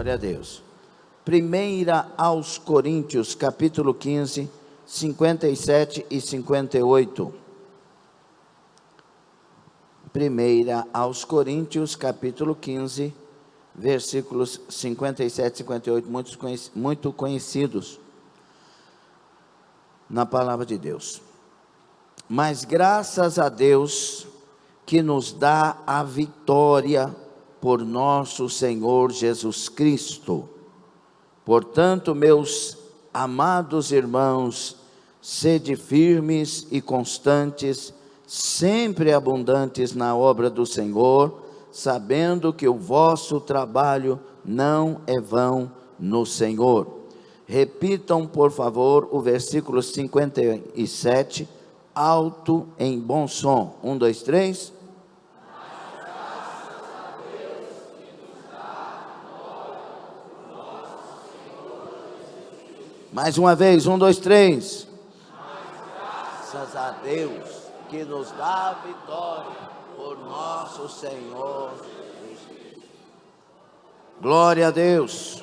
Glória a Deus. Primeira aos Coríntios, capítulo 15, 57 e 58. Primeira aos Coríntios, capítulo 15, versículos 57 e 58, muito conhecidos na palavra de Deus. Mas graças a Deus que nos dá a vitória por nosso Senhor Jesus Cristo. Portanto, meus amados irmãos, sede firmes e constantes, sempre abundantes na obra do Senhor, sabendo que o vosso trabalho não é vão no Senhor. Repitam, por favor, o versículo 57, alto em bom som. 1, 2, 3. Mais uma vez, 1, 2, 3. Graças a Deus que nos dá a vitória por nosso Senhor Jesus. Glória a Deus.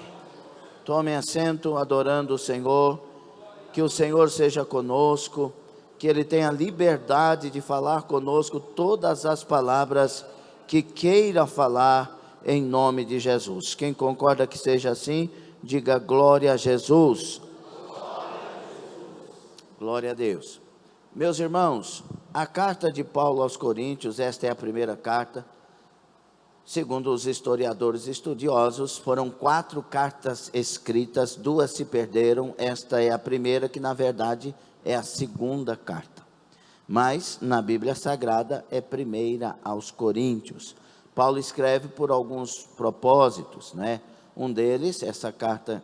Tomem assento adorando o Senhor. Que o Senhor seja conosco. Que Ele tenha liberdade de falar conosco todas as palavras que queira falar em nome de Jesus. Quem concorda que seja assim, diga glória a Jesus. Glória a Deus. Meus irmãos, a carta de Paulo aos Coríntios, esta é a primeira carta. Segundo os historiadores estudiosos, foram 4 cartas escritas, 2 se perderam. Esta é a primeira, que na verdade é a segunda carta. Mas na Bíblia Sagrada é primeira aos Coríntios. Paulo escreve por alguns propósitos, né? Um deles, essa carta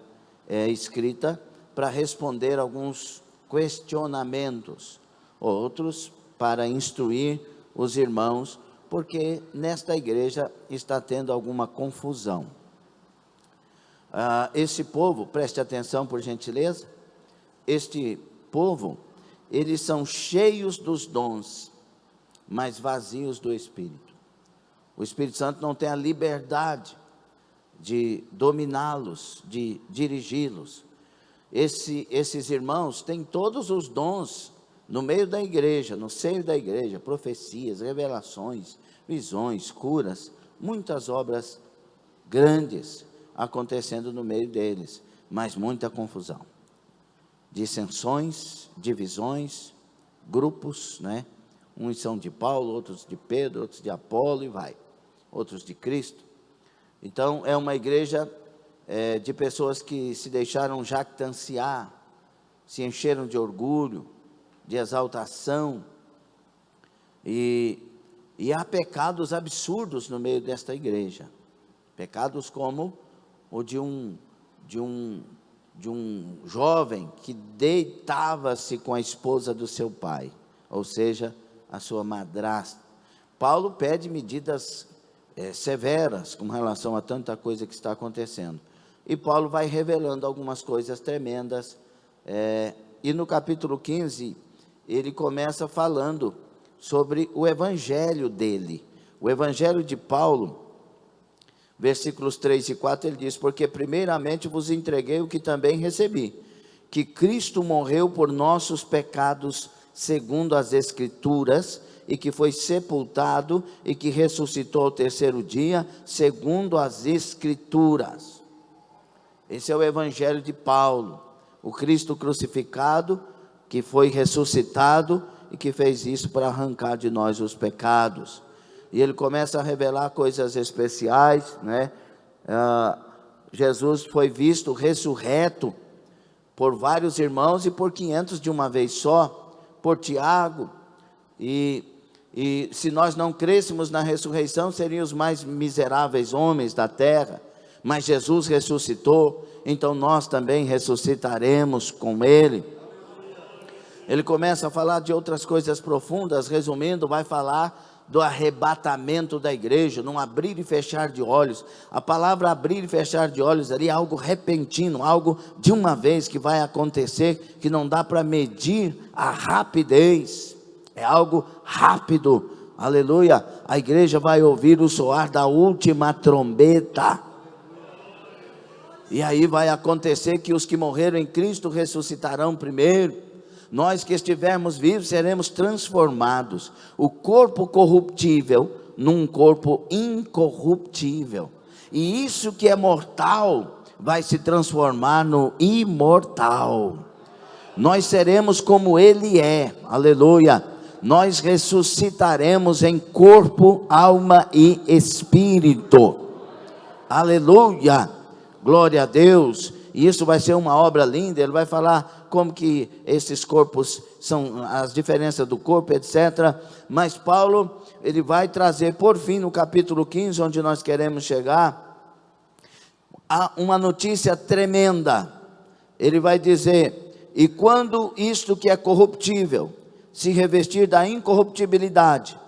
é escrita para responder alguns questionamentos, outros para instruir os irmãos, porque nesta igreja está tendo alguma confusão. Esse povo, preste atenção por gentileza, este povo, eles são cheios dos dons, mas vazios do Espírito. O Espírito Santo não tem a liberdade de dominá-los, de dirigi-los. Esses irmãos têm todos os dons no meio da igreja, no seio da igreja, profecias, revelações, visões, curas, muitas obras grandes acontecendo no meio deles, mas muita confusão, dissensões, divisões, grupos, né? Uns são de Paulo, outros de Pedro, outros de Apolo e outros de Cristo. Então é uma igreja de pessoas que se deixaram jactanciar, se encheram de orgulho, de exaltação, e há pecados absurdos no meio desta igreja, pecados como o de um jovem que deitava-se com a esposa do seu pai, ou seja, a sua madrasta. Paulo pede medidas severas com relação a tanta coisa que está acontecendo. E Paulo vai revelando algumas coisas tremendas, e no capítulo 15, ele começa falando sobre o evangelho dele. O evangelho de Paulo, versículos 3 e 4, ele diz: porque primeiramente vos entreguei o que também recebi, que Cristo morreu por nossos pecados, segundo as Escrituras, e que foi sepultado, e que ressuscitou ao terceiro dia, segundo as Escrituras. Esse é o evangelho de Paulo, o Cristo crucificado, que foi ressuscitado e que fez isso para arrancar de nós os pecados. E ele começa a revelar coisas especiais, né? Jesus foi visto ressurreto por vários irmãos e por 500 de uma vez só, por Tiago, e se nós não crêssemos na ressurreição, seriam os mais miseráveis homens da terra. Mas Jesus ressuscitou, então nós também ressuscitaremos com Ele. Ele começa a falar de outras coisas profundas. Resumindo, vai falar do arrebatamento da igreja, num abrir e fechar de olhos. A palavra abrir e fechar de olhos ali é algo repentino, algo de uma vez que vai acontecer, que não dá para medir a rapidez, é algo rápido. Aleluia. A igreja vai ouvir o soar da última trombeta. E aí vai acontecer que os que morreram em Cristo ressuscitarão primeiro. Nós que estivermos vivos seremos transformados. O corpo corruptível num corpo incorruptível. E isso que é mortal vai se transformar no imortal. Nós seremos como Ele é. Aleluia. Nós ressuscitaremos em corpo, alma e espírito. Aleluia. Glória a Deus. E isso vai ser uma obra linda. Ele vai falar como que esses corpos são, as diferenças do corpo, etc. Mas Paulo, ele vai trazer por fim no capítulo 15, onde nós queremos chegar, há uma notícia tremenda. Ele vai dizer: e quando isto que é corruptível se revestir da incorruptibilidade,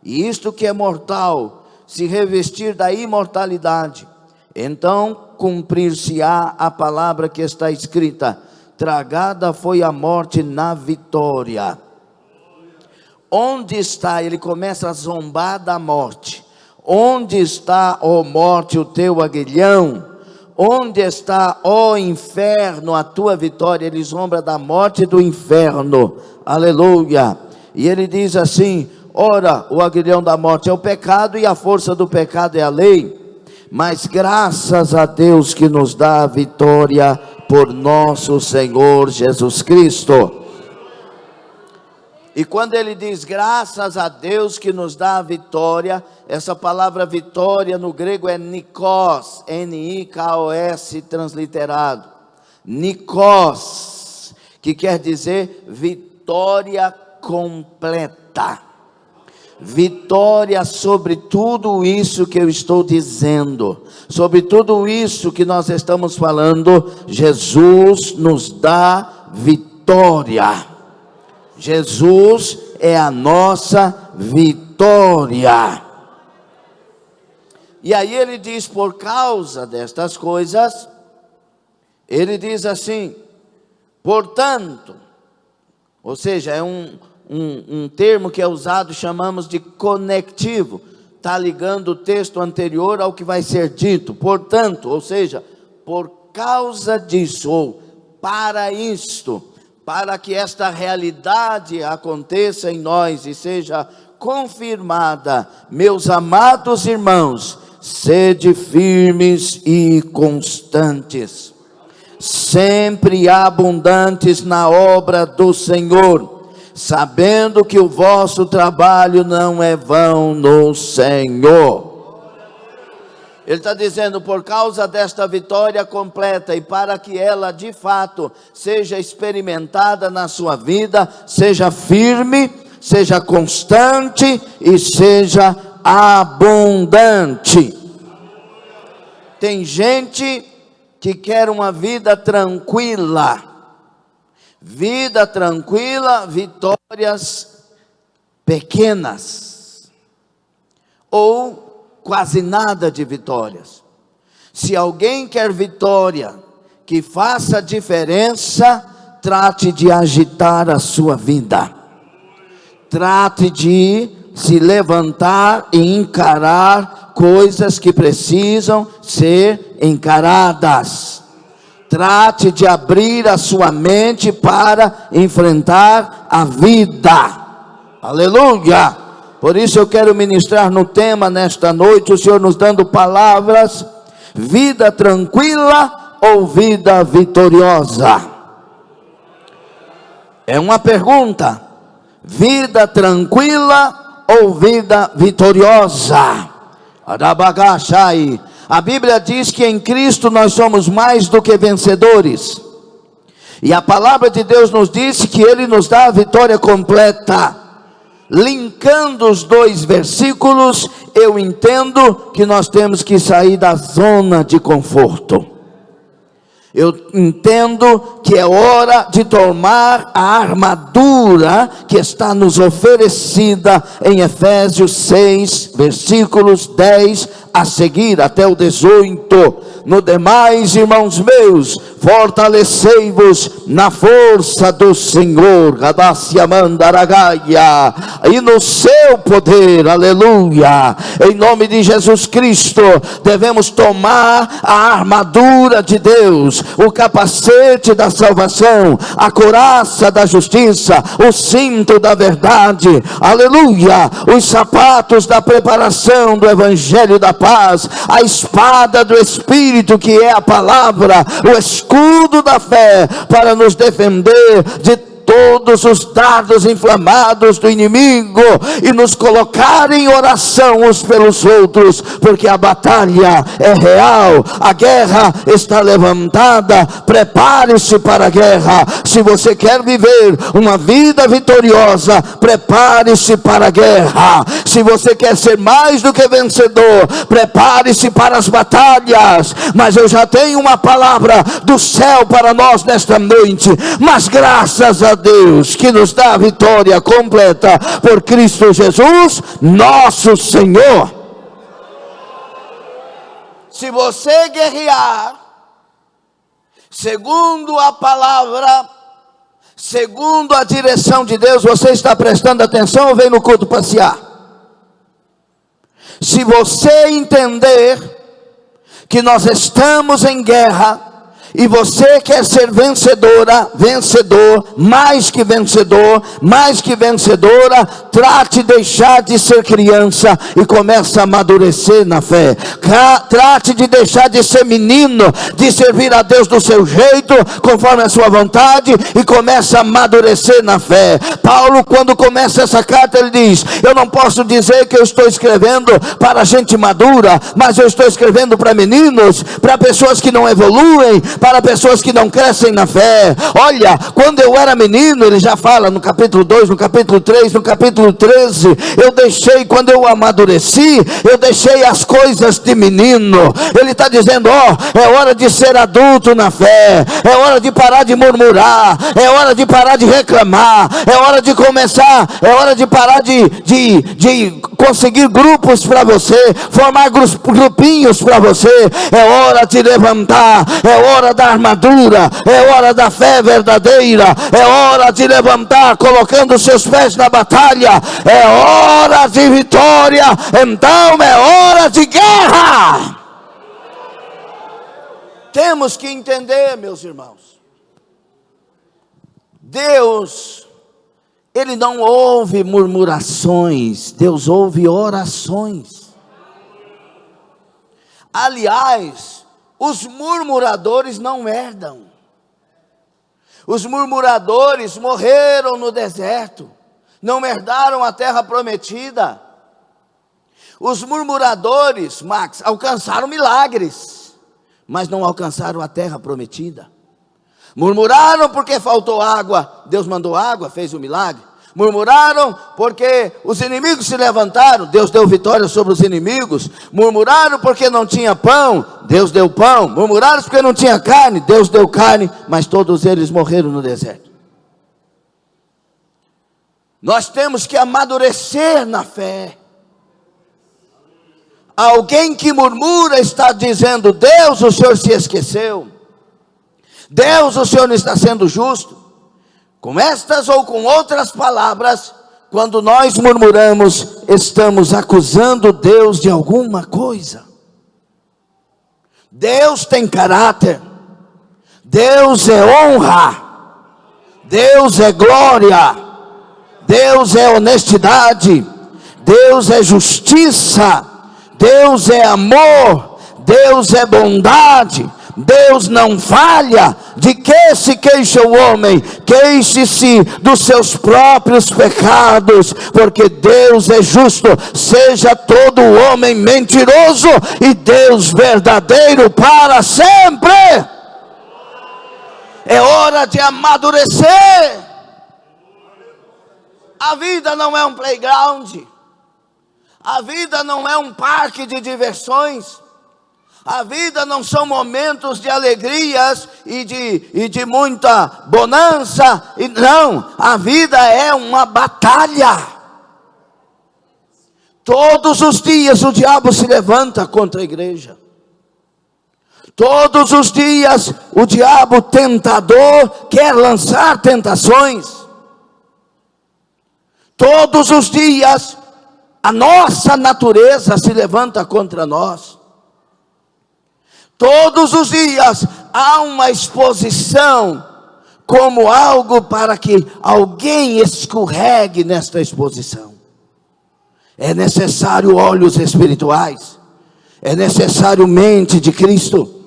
e isto que é mortal se revestir da imortalidade, então cumprir-se-á a palavra que está escrita: tragada foi a morte na vitória. Onde está? Ele começa a zombar da morte. Onde está, ó morte, o teu aguilhão? Onde está, ó inferno, a tua vitória? Ele zomba da morte e do inferno. Aleluia. E ele diz assim: ora, o aguilhão da morte é o pecado, e a força do pecado é a lei. Mas graças a Deus que nos dá a vitória por nosso Senhor Jesus Cristo. E quando ele diz graças a Deus que nos dá a vitória, essa palavra vitória no grego é nikos, N-I-K-O-S transliterado. Nikos, que quer dizer vitória completa. Vitória sobre tudo isso que eu estou dizendo, sobre tudo isso que nós estamos falando. Jesus nos dá vitória. Jesus é a nossa vitória. E aí ele diz, por causa destas coisas, ele diz assim: portanto, ou seja, é um termo que é usado, chamamos de conectivo, está ligando o texto anterior ao que vai ser dito. Portanto, ou seja, por causa disso, ou para isto, para que esta realidade aconteça em nós e seja confirmada, meus amados irmãos, sede firmes e constantes, sempre abundantes na obra do Senhor, sabendo que o vosso trabalho não é vão no Senhor. Ele está dizendo, por causa desta vitória completa, e para que ela de fato seja experimentada na sua vida, seja firme, seja constante e seja abundante. Tem gente que quer uma vida tranquila, vitórias pequenas, ou quase nada de vitórias. Se alguém quer vitória que faça diferença, trate de agitar a sua vida, trate de se levantar e encarar coisas que precisam ser encaradas. Trate de abrir a sua mente para enfrentar a vida. Aleluia! Por isso eu quero ministrar no tema nesta noite, o Senhor nos dando palavras: vida tranquila ou vida vitoriosa? É uma pergunta. Vida tranquila ou vida vitoriosa? Arabagashai. A Bíblia diz que em Cristo nós somos mais do que vencedores. E a palavra de Deus nos diz que Ele nos dá a vitória completa. Linkando os dois versículos, eu entendo que nós temos que sair da zona de conforto. Eu entendo que é hora de tomar a armadura que está nos oferecida em Efésios 6, versículos 10 a seguir até o 18. No demais, irmãos meus, fortalecei-vos na força do Senhor, e no seu poder, aleluia. Em nome de Jesus Cristo, devemos tomar a armadura de Deus, o capacete da salvação, a couraça da justiça, o cinto da verdade, aleluia, os sapatos da preparação do evangelho da paz, a espada do Espírito, que é a palavra, o escudo da fé, para nos defender de todos os dardos inflamados do inimigo, e nos colocar em oração uns pelos outros, porque a batalha é real, a guerra está levantada. Prepare-se para a guerra. Se você quer viver uma vida vitoriosa, prepare-se para a guerra. Se você quer ser mais do que vencedor, prepare-se para as batalhas. Mas eu já tenho uma palavra do céu para nós nesta noite. Mas graças a Deus, que nos dá a vitória completa por Cristo Jesus, nosso Senhor. Se você guerrear segundo a palavra, segundo a direção de Deus, você está prestando atenção ou vem no culto passear? Se você entender que nós estamos em guerra, e você quer ser vencedora, vencedor, mais que vencedora, trate de deixar de ser criança e comece a amadurecer na fé. Trate de deixar de ser menino, de servir a Deus do seu jeito, conforme a sua vontade, e comece a amadurecer na fé. Paulo, quando começa essa carta, ele diz: eu não posso dizer que eu estou escrevendo para gente madura, mas eu estou escrevendo para meninos, para pessoas que não evoluem, para pessoas que não crescem na fé. Olha, quando eu era menino, ele já fala no capítulo 2, no capítulo 3, no capítulo 13, quando eu amadureci, eu deixei as coisas de menino. Ele está dizendo: é hora de ser adulto na fé, é hora de parar de murmurar, é hora de parar de reclamar, é hora de começar, é hora de parar de conseguir grupos para você, formar grupinhos para você. É hora de levantar, é hora da armadura, é hora da fé verdadeira, é hora de levantar, colocando seus pés na batalha, é hora de vitória, então é hora de guerra. Temos que entender, meus irmãos, Deus, Ele não ouve murmurações, Deus ouve orações. Aliás, os murmuradores não herdam. Os murmuradores morreram no deserto, não herdaram a terra prometida. Os murmuradores, Max, alcançaram milagres, mas não alcançaram a terra prometida. Murmuraram porque faltou água, Deus mandou água, fez o milagre. Murmuraram porque os inimigos se levantaram, Deus deu vitória sobre os inimigos. Murmuraram porque não tinha pão, Deus deu pão. Murmuraram porque não tinha carne, Deus deu carne, mas todos eles morreram no deserto. Nós temos que amadurecer na fé. Alguém que murmura está dizendo: Deus, o Senhor se esqueceu. Deus, o Senhor não está sendo justo. Com estas ou com outras palavras, quando nós murmuramos, estamos acusando Deus de alguma coisa. Deus tem caráter, Deus é honra, Deus é glória, Deus é honestidade, Deus é justiça, Deus é amor, Deus é bondade. Deus não falha. De que se queixa o homem? Queixe-se dos seus próprios pecados, porque Deus é justo. Seja todo homem mentiroso e Deus verdadeiro para sempre. É hora de amadurecer. A vida não é um playground, a vida não é um parque de diversões. A vida não são momentos de alegrias e de muita bonança. Não, a vida é uma batalha. Todos os dias o diabo se levanta contra a igreja. Todos os dias o diabo tentador quer lançar tentações. Todos os dias a nossa natureza se levanta contra nós. Todos os dias há uma exposição como algo para que alguém escorregue nesta exposição. É necessário olhos espirituais, é necessário mente de Cristo,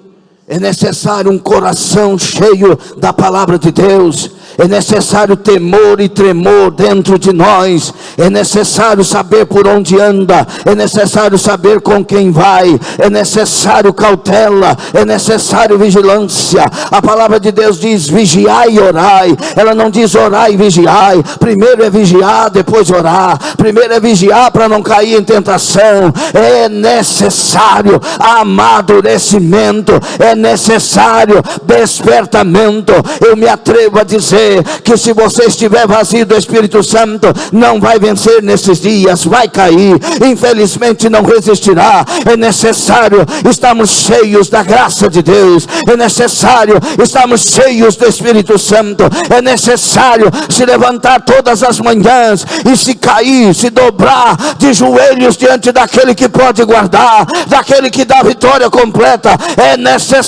é necessário um coração cheio da palavra de Deus, é necessário temor e tremor dentro de nós, é necessário saber por onde anda, é necessário saber com quem vai, é necessário cautela, é necessário vigilância. A palavra de Deus diz vigiai e orai, ela não diz orai e vigiai. Primeiro é vigiar, depois orar. Primeiro é vigiar para não cair em tentação. É necessário amadurecimento, é necessário despertamento. Eu me atrevo a dizer que se você estiver vazio do Espírito Santo, não vai vencer nesses dias, vai cair, infelizmente não resistirá. É necessário estarmos cheios da graça de Deus, é necessário estarmos cheios do Espírito Santo, é necessário se levantar todas as manhãs e se cair, se dobrar de joelhos diante daquele que pode guardar, daquele que dá vitória completa. É necessário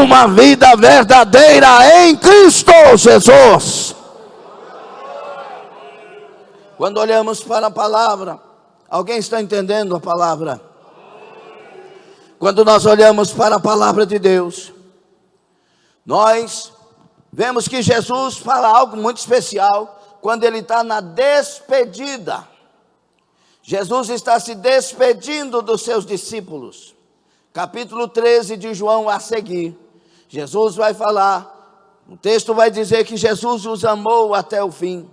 uma vida verdadeira em Cristo Jesus. Quando olhamos para a palavra, alguém está entendendo a palavra? Quando nós olhamos para a palavra de Deus, nós vemos que Jesus fala algo muito especial quando ele está na despedida. Jesus está se despedindo dos seus discípulos. Capítulo 13 de João a seguir, Jesus vai falar. O texto vai dizer que Jesus os amou até o fim.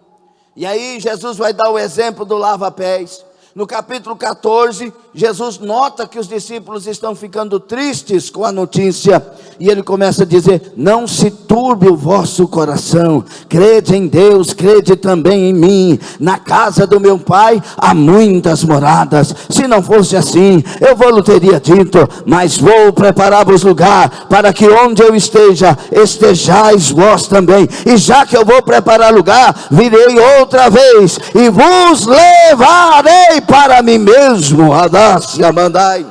E aí Jesus vai dar o exemplo do lava-pés. No capítulo 14, Jesus nota que os discípulos estão ficando tristes com a notícia. E ele começa a dizer: não se turbe o vosso coração. Crede em Deus, crede também em mim. Na casa do meu pai há muitas moradas. Se não fosse assim, eu vou-lhe teria dito. Mas vou preparar-vos lugar, para que onde eu esteja, estejais vós também. E já que eu vou preparar lugar, virei outra vez e vos levarei para mim mesmo. Adácia mandai.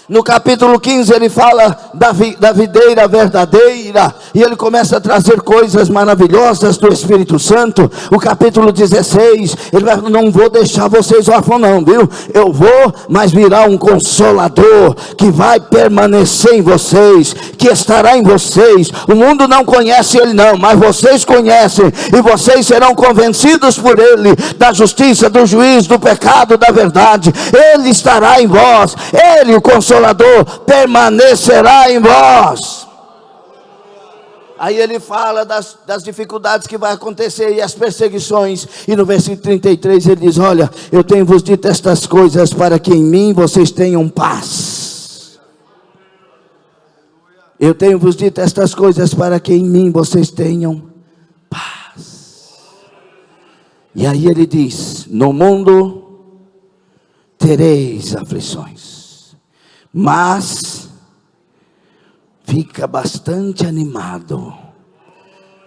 No capítulo 15 ele fala da videira verdadeira, e ele começa a trazer coisas maravilhosas do Espírito Santo. O capítulo 16, ele vai: não vou deixar vocês órfãos não, viu? Eu vou, mas virá um Consolador, que vai permanecer em vocês, que estará em vocês. O mundo não conhece ele não, mas vocês conhecem, e vocês serão convencidos por ele, da justiça, do juízo, do pecado, da verdade. Ele estará em vós, ele, o Consolador, permanecerá em vós. Aí ele fala das dificuldades que vai acontecer e as perseguições. E no versículo 33 ele diz: olha, eu tenho vos dito estas coisas para que em mim vocês tenham paz. Eu tenho vos dito estas coisas para que em mim vocês tenham paz. E aí ele diz: no mundo tereis aflições, mas fica bastante animado,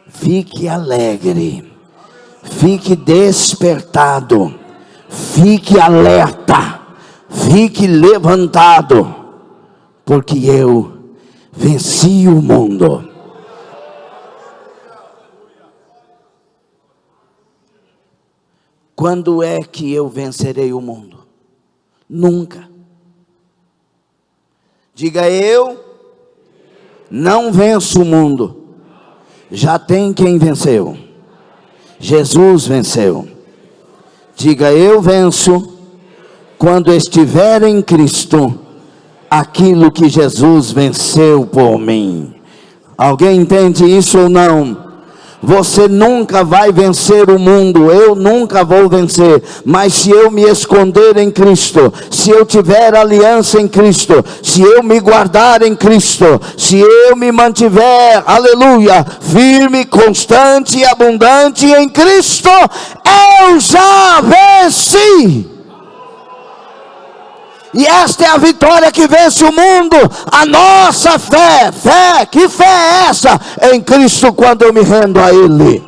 fique alegre, fique despertado, fique alerta, fique levantado, porque eu venci o mundo. Quando é que eu vencerei o mundo? Nunca. Diga: eu não venço o mundo. Já tem quem venceu. Jesus venceu. Diga: eu venço quando estiver em Cristo aquilo que Jesus venceu por mim. Alguém entende isso ou não? Você nunca vai vencer o mundo, eu nunca vou vencer, mas se eu me esconder em Cristo, se eu tiver aliança em Cristo, se eu me guardar em Cristo, se eu me mantiver, aleluia, firme, constante e abundante em Cristo, eu já venci. E esta é a vitória que vence o mundo, a nossa fé. Que fé é essa? Em Cristo, quando eu me rendo a Ele.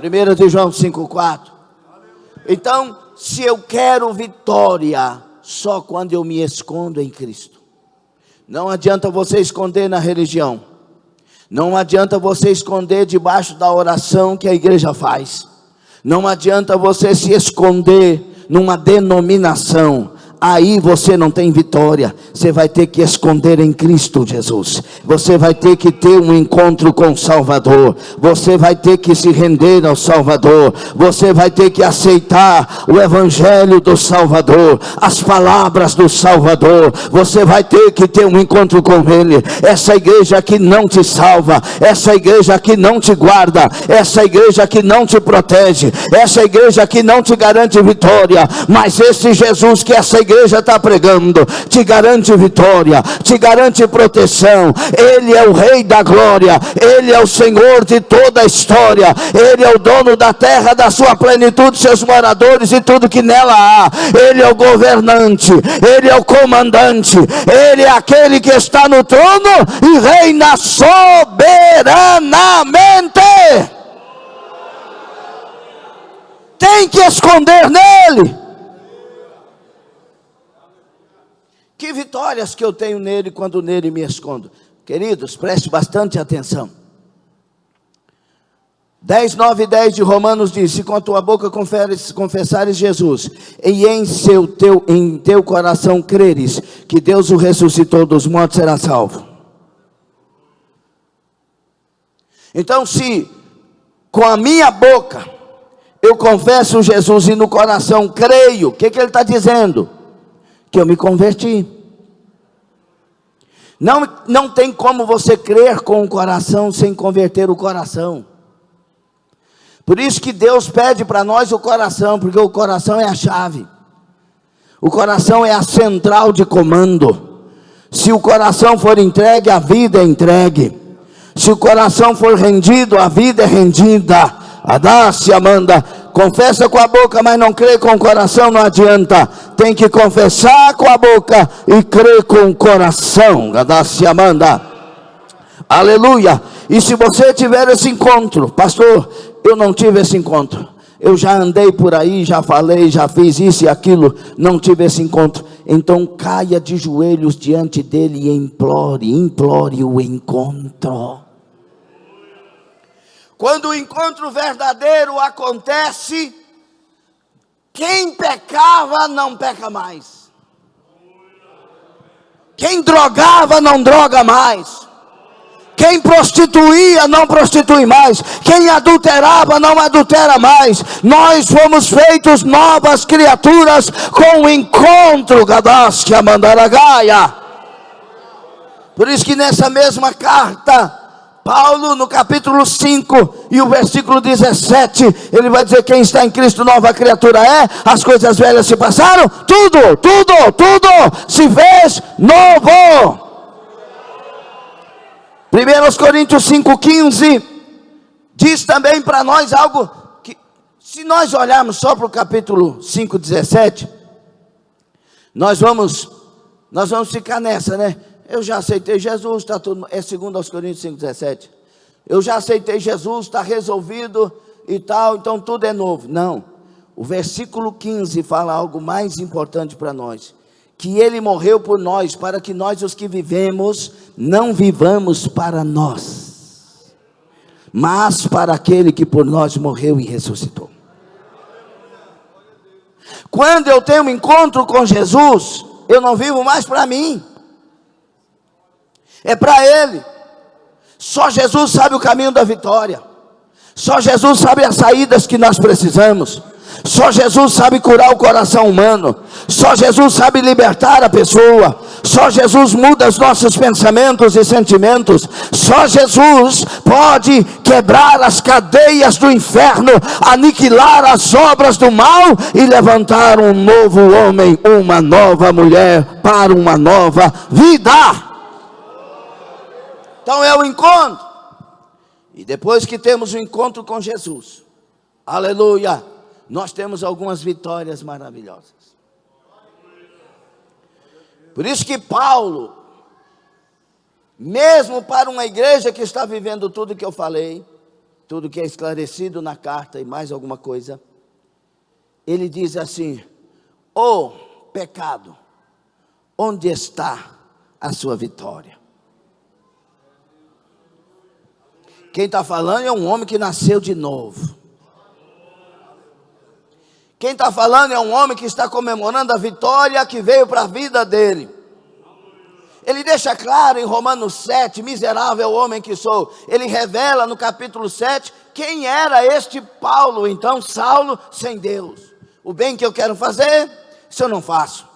1 de João 5,4. Então, se eu quero vitória, só quando eu me escondo em Cristo. Não adianta você esconder na religião. Não adianta você esconder debaixo da oração que a igreja faz. Não adianta você se esconder numa denominação. Aí você não tem vitória. Você vai ter que esconder em Cristo Jesus. Você vai ter que ter um encontro com o Salvador. Você vai ter que se render ao Salvador. Você vai ter que aceitar o Evangelho do Salvador, as palavras do Salvador. Você vai ter que ter um encontro com Ele. Essa igreja aqui não te salva. Essa igreja aqui não te guarda. Essa igreja aqui não te protege. Essa igreja aqui não te garante vitória. Mas esse Jesus que essa igreja está pregando te garante vitória, te garante proteção. Ele é o Rei da glória, Ele é o Senhor de toda a história, Ele é o dono da terra, da sua plenitude, seus moradores e tudo que nela há. Ele é o governante, Ele é o comandante, Ele é aquele que está no trono e reina soberanamente. Tem que esconder nele. Que vitórias que eu tenho nele quando nele me escondo. Queridos, preste bastante atenção. 10, 9 e 10 de Romanos diz: se com a tua boca confessares Jesus, e em teu coração creres que Deus o ressuscitou dos mortos, será salvo. Então, se com a minha boca eu confesso Jesus e no coração creio, o que ele está dizendo? Que eu me converti. Não tem como você crer com o coração sem converter o coração. Por isso que Deus pede para nós o coração, porque o coração é a chave. O coração é a central de comando. Se o coração for entregue, a vida é entregue. Se o coração for rendido, a vida é rendida. Adá-se, Amanda. Confessa com a boca, mas não crê com o coração, não adianta. Tem que confessar com a boca e crer com o coração. Gadassi, Amanda. Aleluia. E se você tiver esse encontro, pastor, eu não tive esse encontro. Eu já andei por aí, já falei, já fiz isso e aquilo, não tive esse encontro. Então caia de joelhos diante dele e implore o encontro. Quando o encontro verdadeiro acontece, quem pecava não peca mais. Quem drogava não droga mais. Quem prostituía não prostitui mais. Quem adulterava não adultera mais. Nós fomos feitos novas criaturas com o encontro. Gadasque Amandaragaia. Por isso que nessa mesma carta, Paulo, no capítulo 5 e o versículo 17, ele vai dizer: quem está em Cristo, nova criatura é. As coisas velhas se passaram, tudo se fez novo. 1 Coríntios 5,15 diz também para nós algo que, se nós olharmos só para o capítulo 5,17, nós vamos ficar nessa, né? Eu já aceitei Jesus, está tudo, é 2 Coríntios 5,17. Eu já aceitei Jesus, está resolvido e tal, então tudo é novo. Não, o versículo 15 fala algo mais importante para nós. Que Ele morreu por nós, para que nós os que vivemos, não vivamos para nós, mas para aquele que por nós morreu e ressuscitou. Quando eu tenho um encontro com Jesus, eu não vivo mais para mim. É para Ele. Só Jesus sabe o caminho da vitória. Só Jesus sabe as saídas que nós precisamos. Só Jesus sabe curar o coração humano. Só Jesus sabe libertar a pessoa. Só Jesus muda os nossos pensamentos e sentimentos. Só Jesus pode quebrar as cadeias do inferno, aniquilar as obras do mal e levantar um novo homem, uma nova mulher para uma nova vida. Então é o encontro. E depois que temos o encontro com Jesus, aleluia, nós temos algumas vitórias maravilhosas. Por isso que Paulo, mesmo para uma igreja que está vivendo tudo que eu falei, tudo que é esclarecido na carta e mais alguma coisa, ele diz assim: ô pecado, onde está a sua vitória? Quem está falando é um homem que nasceu de novo. Quem está falando é um homem que está comemorando a vitória que veio para a vida dele. Ele deixa claro em Romanos 7, miserável homem que sou. Ele revela no capítulo 7, quem era este Paulo, então Saulo, sem Deus. O bem que eu quero fazer, isso eu não faço.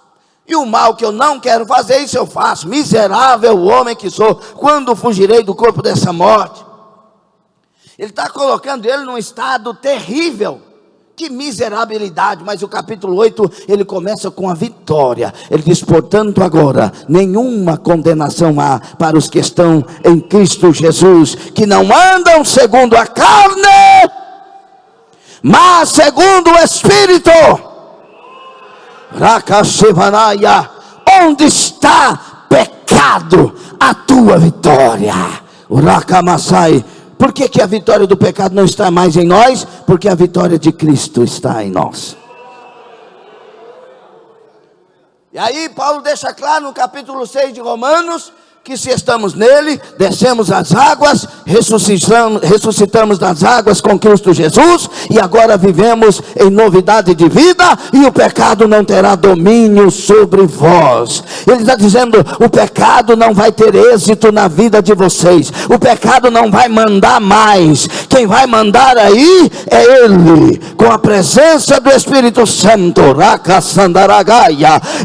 E o mal que eu não quero fazer, isso eu faço. Miserável homem que sou, quando fugirei do corpo dessa morte? Ele está colocando ele num estado terrível. Que miserabilidade, mas o capítulo 8, ele começa com a vitória. Ele diz: portanto agora, nenhuma condenação há para os que estão em Cristo Jesus, que não andam segundo a carne, mas segundo o Espírito. Rakashivanaya, onde está, pecado, a tua vitória? Urakamasai. Por que a vitória do pecado não está mais em nós? Porque a vitória de Cristo está em nós. E aí Paulo deixa claro no capítulo 6 de Romanos, que se estamos nele, descemos as águas, ressuscitamos das águas com Cristo Jesus, e agora vivemos em novidade de vida, e o pecado não terá domínio sobre vós. Ele está dizendo: o pecado não vai ter êxito na vida de vocês, o pecado não vai mandar mais. Quem vai mandar aí é Ele, com a presença do Espírito Santo.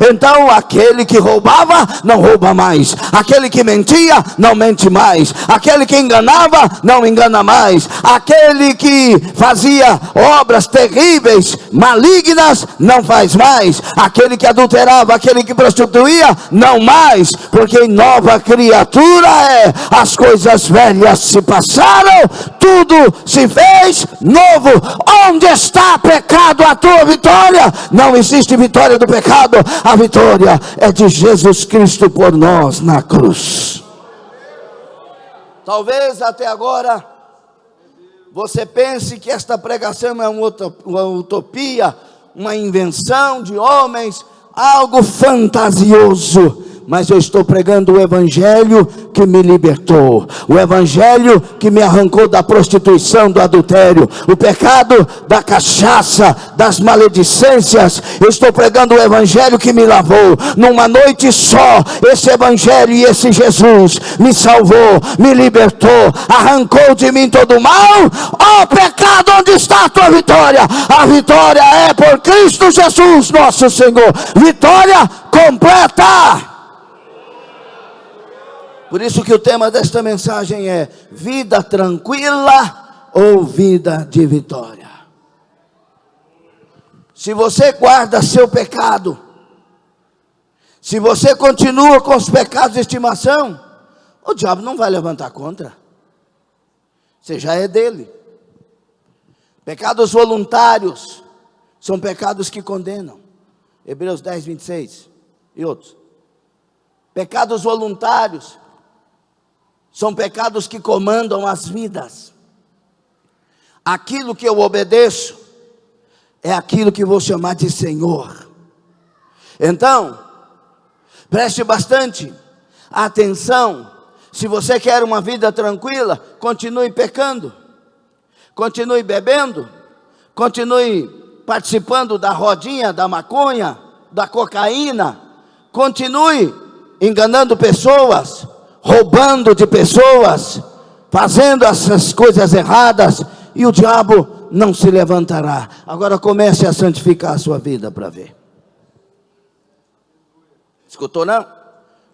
Então aquele que roubava, não rouba mais. Aquele que mentia, não mente mais. Aquele que enganava, não engana mais. Aquele que fazia obras terríveis, malignas, não faz mais. Aquele que adulterava, aquele que prostituía, não mais. Porque nova criatura é. As coisas velhas se passaram, tudo se fez novo. Onde está, pecado, a tua vitória? Não existe vitória do pecado. A vitória é de Jesus Cristo por nós na cruz. Talvez até agora você pense que esta pregação é uma utopia, uma invenção de homens, algo fantasioso. Mas eu estou pregando o evangelho que me libertou, o evangelho que me arrancou da prostituição, do adultério, o pecado da cachaça, das maledicências. Eu estou pregando o evangelho que me lavou. Numa noite só, esse evangelho e esse Jesus me salvou, me libertou, arrancou de mim todo o mal. Ó pecado, onde está a tua vitória? A vitória é por Cristo Jesus nosso Senhor. Vitória completa. Por isso que o tema desta mensagem é: vida tranquila ou vida de vitória? Se você guarda seu pecado, se você continua com os pecados de estimação, o diabo não vai levantar contra. Você já é dele. Pecados voluntários são pecados que condenam. Hebreus 10, 26 e outros. Pecados voluntários são pecados que comandam as vidas. Aquilo que eu obedeço é aquilo que vou chamar de Senhor. Então, preste bastante atenção. Se você quer uma vida tranquila, continue pecando, continue bebendo, continue participando da rodinha, da maconha, da cocaína, continue enganando pessoas, roubando de pessoas, fazendo essas coisas erradas, e o diabo não se levantará. Agora comece a santificar a sua vida para ver. Escutou não?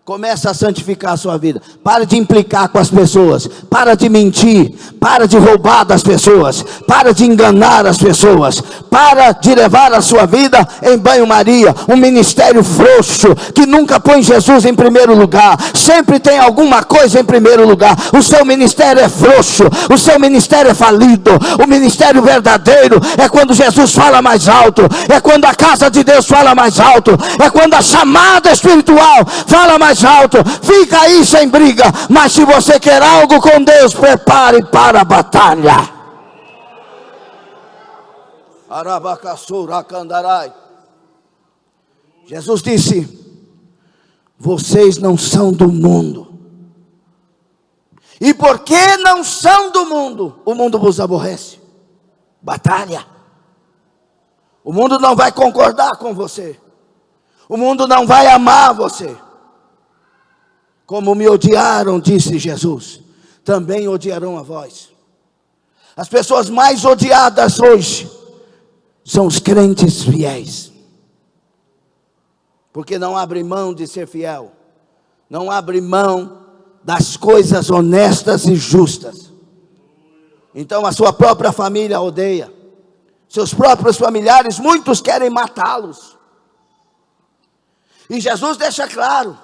Começa a santificar a sua vida. Para de implicar com as pessoas. Para de mentir. Para de roubar das pessoas. Para de enganar as pessoas. Para de levar a sua vida em banho-maria. Um ministério frouxo, que nunca põe Jesus em primeiro lugar. Sempre tem alguma coisa em primeiro lugar. O seu ministério é frouxo. O seu ministério é falido. O ministério verdadeiro é quando Jesus fala mais alto. É quando a casa de Deus fala mais alto. É quando a chamada espiritual fala mais alto. Fica aí sem briga, mas se você quer algo com Deus, prepare para a batalha. Jesus disse: vocês não são do mundo, e porque não são do mundo, o mundo vos aborrece. Batalha. O mundo não vai concordar com você. O mundo não vai amar você. Como me odiaram, disse Jesus, também odiarão a vós. As pessoas mais odiadas hoje são os crentes fiéis, porque não abrem mão de ser fiel, não abrem mão das coisas honestas e justas. Então a sua própria família odeia, seus próprios familiares, muitos querem matá-los. E Jesus deixa claro: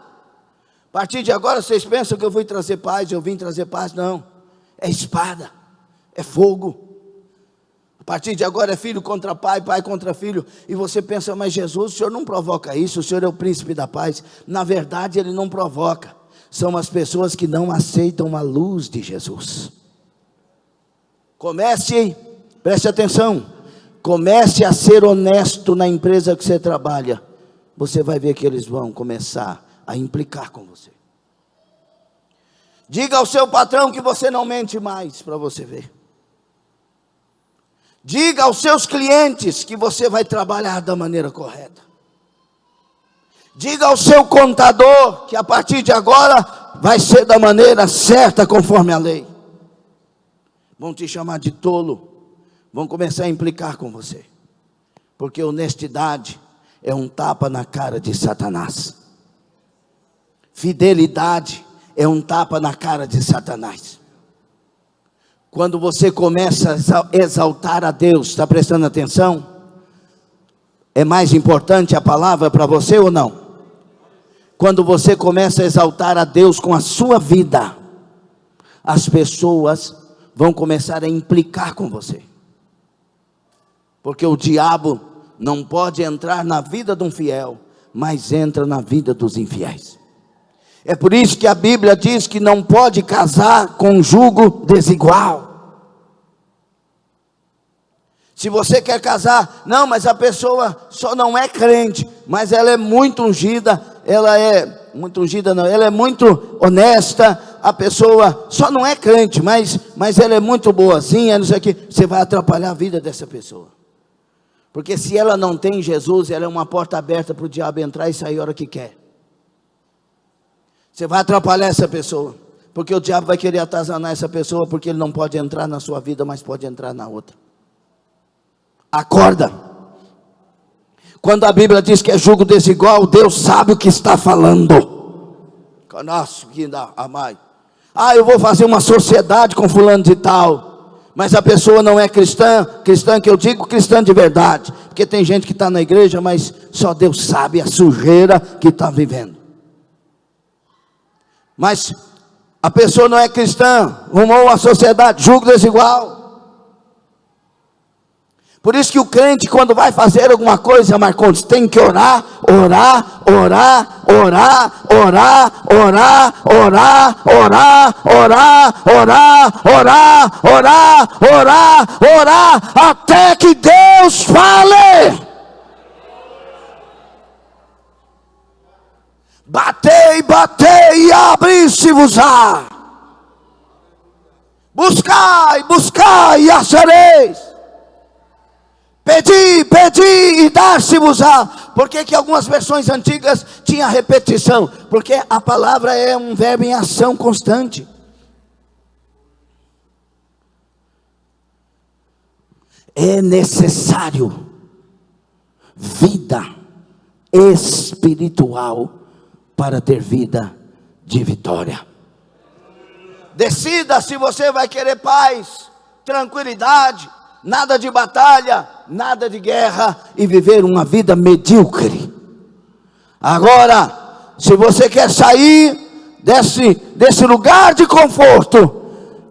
a partir de agora vocês pensam que eu vim trazer paz, eu vim trazer paz? Não, é espada, é fogo. A partir de agora é filho contra pai, pai contra filho. E você pensa: mas Jesus, o Senhor não provoca isso, o Senhor é o príncipe da paz. Na verdade Ele não provoca, são as pessoas que não aceitam a luz de Jesus. Preste atenção, comece a ser honesto na empresa que você trabalha. Você vai ver que eles vão começar a implicar com você. Diga ao seu patrão que você não mente mais, para você ver. Diga aos seus clientes que você vai trabalhar da maneira correta. Diga ao seu contador que a partir de agora vai ser da maneira certa, conforme a lei. Vão te chamar de tolo, vão começar a implicar com você, porque honestidade é um tapa na cara de Satanás. Fidelidade é um tapa na cara de Satanás. Quando você começa a exaltar a Deus, está prestando atenção? É mais importante a palavra para você ou não? Quando você começa a exaltar a Deus com a sua vida, as pessoas vão começar a implicar com você. Porque o diabo não pode entrar na vida de um fiel, mas entra na vida dos infiéis. É por isso que a Bíblia diz que não pode casar com jugo desigual. Se você quer casar, não, mas a pessoa só não é crente, mas ela é muito ungida, ela é muito honesta, a pessoa só não é crente, mas ela é muito boazinha, não sei o que, você vai atrapalhar a vida dessa pessoa. Porque se ela não tem Jesus, ela é uma porta aberta para o diabo entrar e sair a hora que quer. Você vai atrapalhar essa pessoa, porque o diabo vai querer atazanar essa pessoa, porque ele não pode entrar na sua vida, mas pode entrar na outra. Acorda. Quando a Bíblia diz que é jugo desigual, Deus sabe o que está falando. Eu vou fazer uma sociedade com fulano de tal, mas a pessoa não é cristã que eu digo cristã de verdade, porque tem gente que está na igreja, mas só Deus sabe a sujeira que está vivendo. Mas a pessoa não é cristã, arrumou uma sociedade, jugo desigual. Por isso que o crente, quando vai fazer alguma coisa, Marcondes, tem que orar, até que Deus fale. Batei e abri-se-vos-á. Buscai e achareis. Pedi e dar-se-vos-á. Por que algumas versões antigas tinham repetição? Porque a palavra é um verbo em ação constante. É necessário vida espiritual para ter vida de vitória. Decida se você vai querer paz, tranquilidade, nada de batalha, nada de guerra e viver uma vida medíocre. Agora, se você quer sair desse lugar de conforto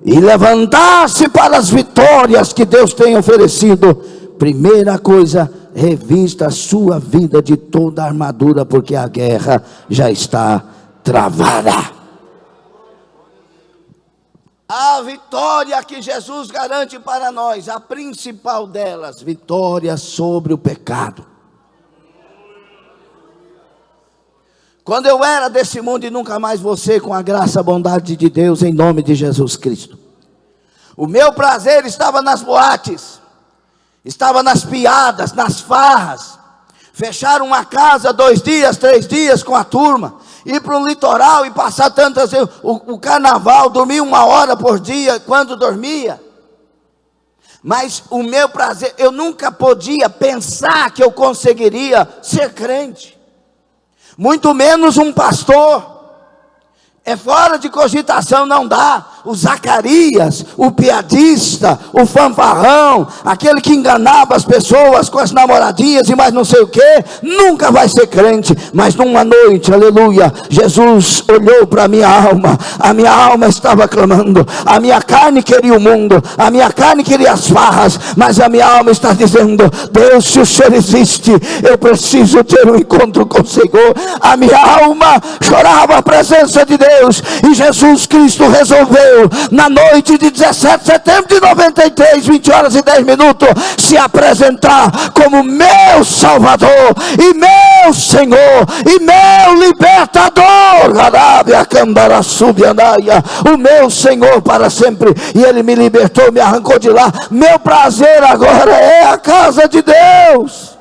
e levantar-se para as vitórias que Deus tem oferecido, primeira coisa, revista a sua vida de toda a armadura, porque a guerra já está travada. A vitória que Jesus garante para nós, a principal delas, vitória sobre o pecado. Quando eu era desse mundo e nunca mais vou ser, com a graça e a bondade de Deus, em nome de Jesus Cristo, o meu prazer estava nas boates, estava nas piadas, nas farras, fechar uma casa 2 dias, 3 dias com a turma, ir para o litoral e passar tantas vezes, o carnaval, dormir 1 hora por dia, quando dormia. Mas o meu prazer, eu nunca podia pensar que eu conseguiria ser crente, muito menos um pastor. É fora de cogitação, não dá. O Zacarias, o piadista, o fanfarrão, aquele que enganava as pessoas com as namoradinhas e mais não sei o que, nunca vai ser crente. Mas numa noite, aleluia, Jesus olhou para a minha alma estava clamando, a minha carne queria o mundo, a minha carne queria as farras, mas a minha alma está dizendo: Deus, se o Senhor existe, eu preciso ter um encontro com o Senhor. A minha alma chorava a presença de Deus, e Jesus Cristo resolveu, na noite de 17 de setembro de 93, 20 horas e 10 minutos, se apresentar como meu Salvador, e meu Senhor, e meu Libertador, o meu Senhor para sempre. E Ele me libertou, me arrancou de lá. Meu prazer agora é a casa de Deus.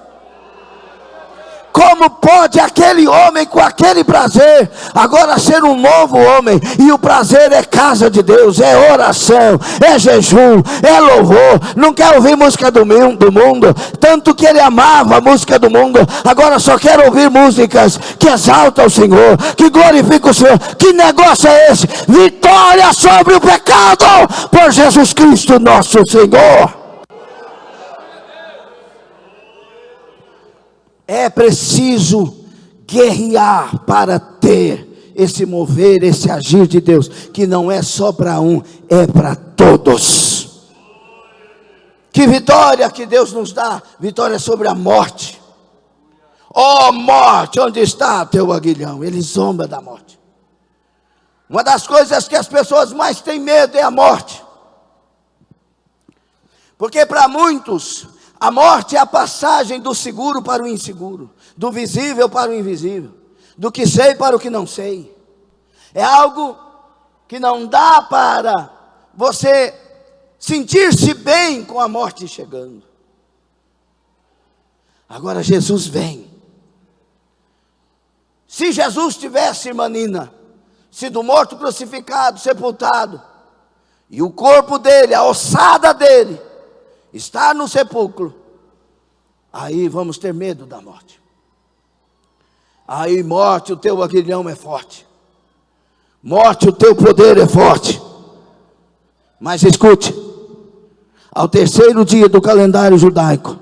Como pode aquele homem com aquele prazer agora ser um novo homem? E o prazer é casa de Deus, é oração, é jejum, é louvor. Não quer ouvir música do mundo, tanto que ele amava a música do mundo, agora só quer ouvir músicas que exaltam o Senhor, que glorificam o Senhor. Que negócio é esse? Vitória sobre o pecado por Jesus Cristo nosso Senhor. É preciso guerrear para ter esse mover, esse agir de Deus, que não é só para um, é para todos. Que vitória que Deus nos dá, vitória sobre a morte. Ó morte, onde está teu aguilhão? Ele zomba da morte. Uma das coisas que as pessoas mais têm medo é a morte, porque para muitos a morte é a passagem do seguro para o inseguro, do visível para o invisível, do que sei para o que não sei. É algo que não dá para você sentir-se bem com a morte chegando. Agora Jesus vem. Se Jesus tivesse, irmã Nina, sido morto, crucificado, sepultado, e o corpo dele, a ossada dele, está no sepulcro, aí vamos ter medo da morte. Aí, morte, o teu aguilhão é forte. Morte, o teu poder é forte. Mas escute, ao 3º dia do calendário judaico,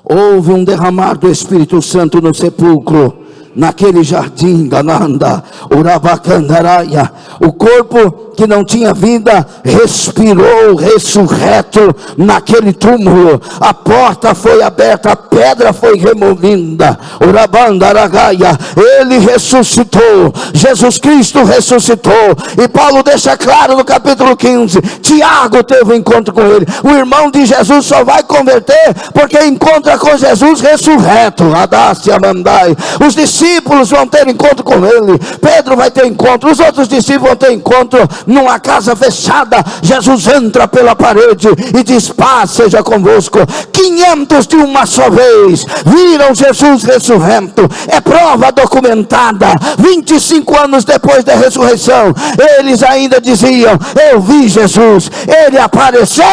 houve um derramar do Espírito Santo no sepulcro, naquele jardim, Gananda, Urabacandaraia. O corpo que não tinha vida respirou ressurreto naquele túmulo. A porta foi aberta, a pedra foi removida. Urabandaragaia. Ele ressuscitou. Jesus Cristo ressuscitou. E Paulo deixa claro no capítulo 15: Tiago teve um encontro com ele. O irmão de Jesus só vai converter porque encontra com Jesus ressurreto. Adácia Mandai. Os discípulos vão ter encontro com ele. Pedro vai ter encontro. Os outros discípulos vão ter encontro numa casa fechada. Jesus entra pela parede e diz: paz seja convosco. 500 de uma só vez viram Jesus ressurreto. É prova documentada. 25 anos depois da ressurreição, eles ainda diziam: eu vi Jesus, ele apareceu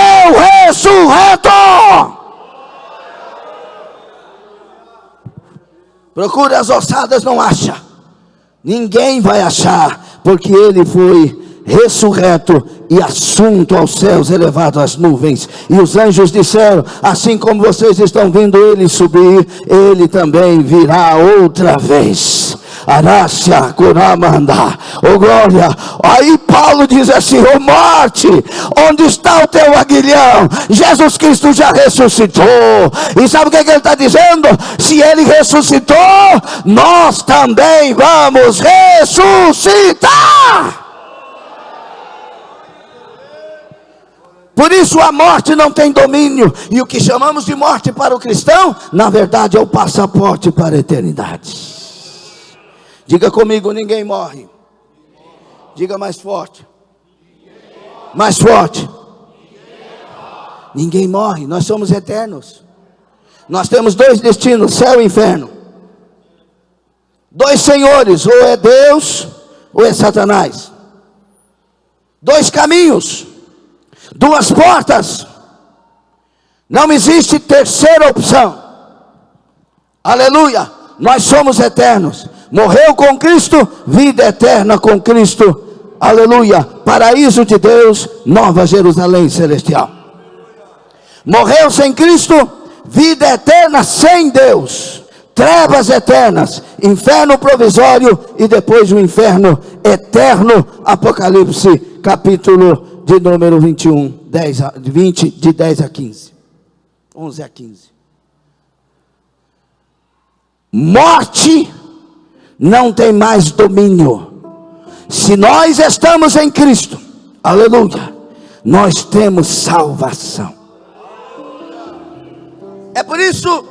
ressurreto. Procura as ossadas, não acha. Ninguém vai achar, porque ele foi ressurreto e assunto aos céus, elevado às nuvens. E os anjos disseram: assim como vocês estão vendo ele subir, ele também virá outra vez. Arácia, Curamanda, oh glória. Aí Paulo diz assim: ô morte, onde está o teu aguilhão? Jesus Cristo já ressuscitou. E sabe o que ele está dizendo? Se ele ressuscitou, nós também vamos ressuscitar. Por isso a morte não tem domínio. E o que chamamos de morte para o cristão, na verdade é o passaporte para a eternidade. Diga comigo: ninguém morre. Diga mais forte. Mais forte. Ninguém morre. Nós somos eternos. Nós temos dois destinos: céu e inferno. Dois senhores: ou é Deus ou é Satanás. Dois caminhos, duas portas. Não existe terceira opção. Aleluia. Nós somos eternos. Morreu com Cristo, vida eterna com Cristo. Aleluia. Paraíso de Deus, Nova Jerusalém celestial. Morreu sem Cristo, vida eterna sem Deus. Trevas eternas, inferno provisório e depois o inferno eterno. Apocalipse capítulo de número 21, 20, de 10 a 15. 11 a 15. Morte não tem mais domínio. Se nós estamos em Cristo, aleluia, nós temos salvação. É por isso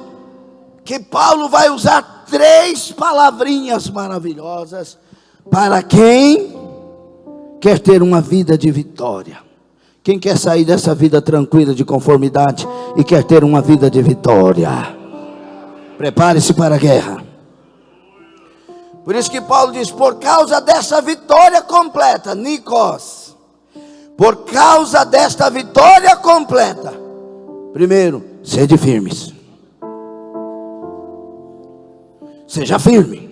que Paulo vai usar 3 palavrinhas maravilhosas para quem quer ter uma vida de vitória. Quem quer sair dessa vida tranquila de conformidade e quer ter uma vida de vitória, prepare-se para a guerra. Por isso que Paulo diz: por causa dessa vitória completa, Nikos, por causa desta vitória completa, primeiro, sede firmes. Seja firme.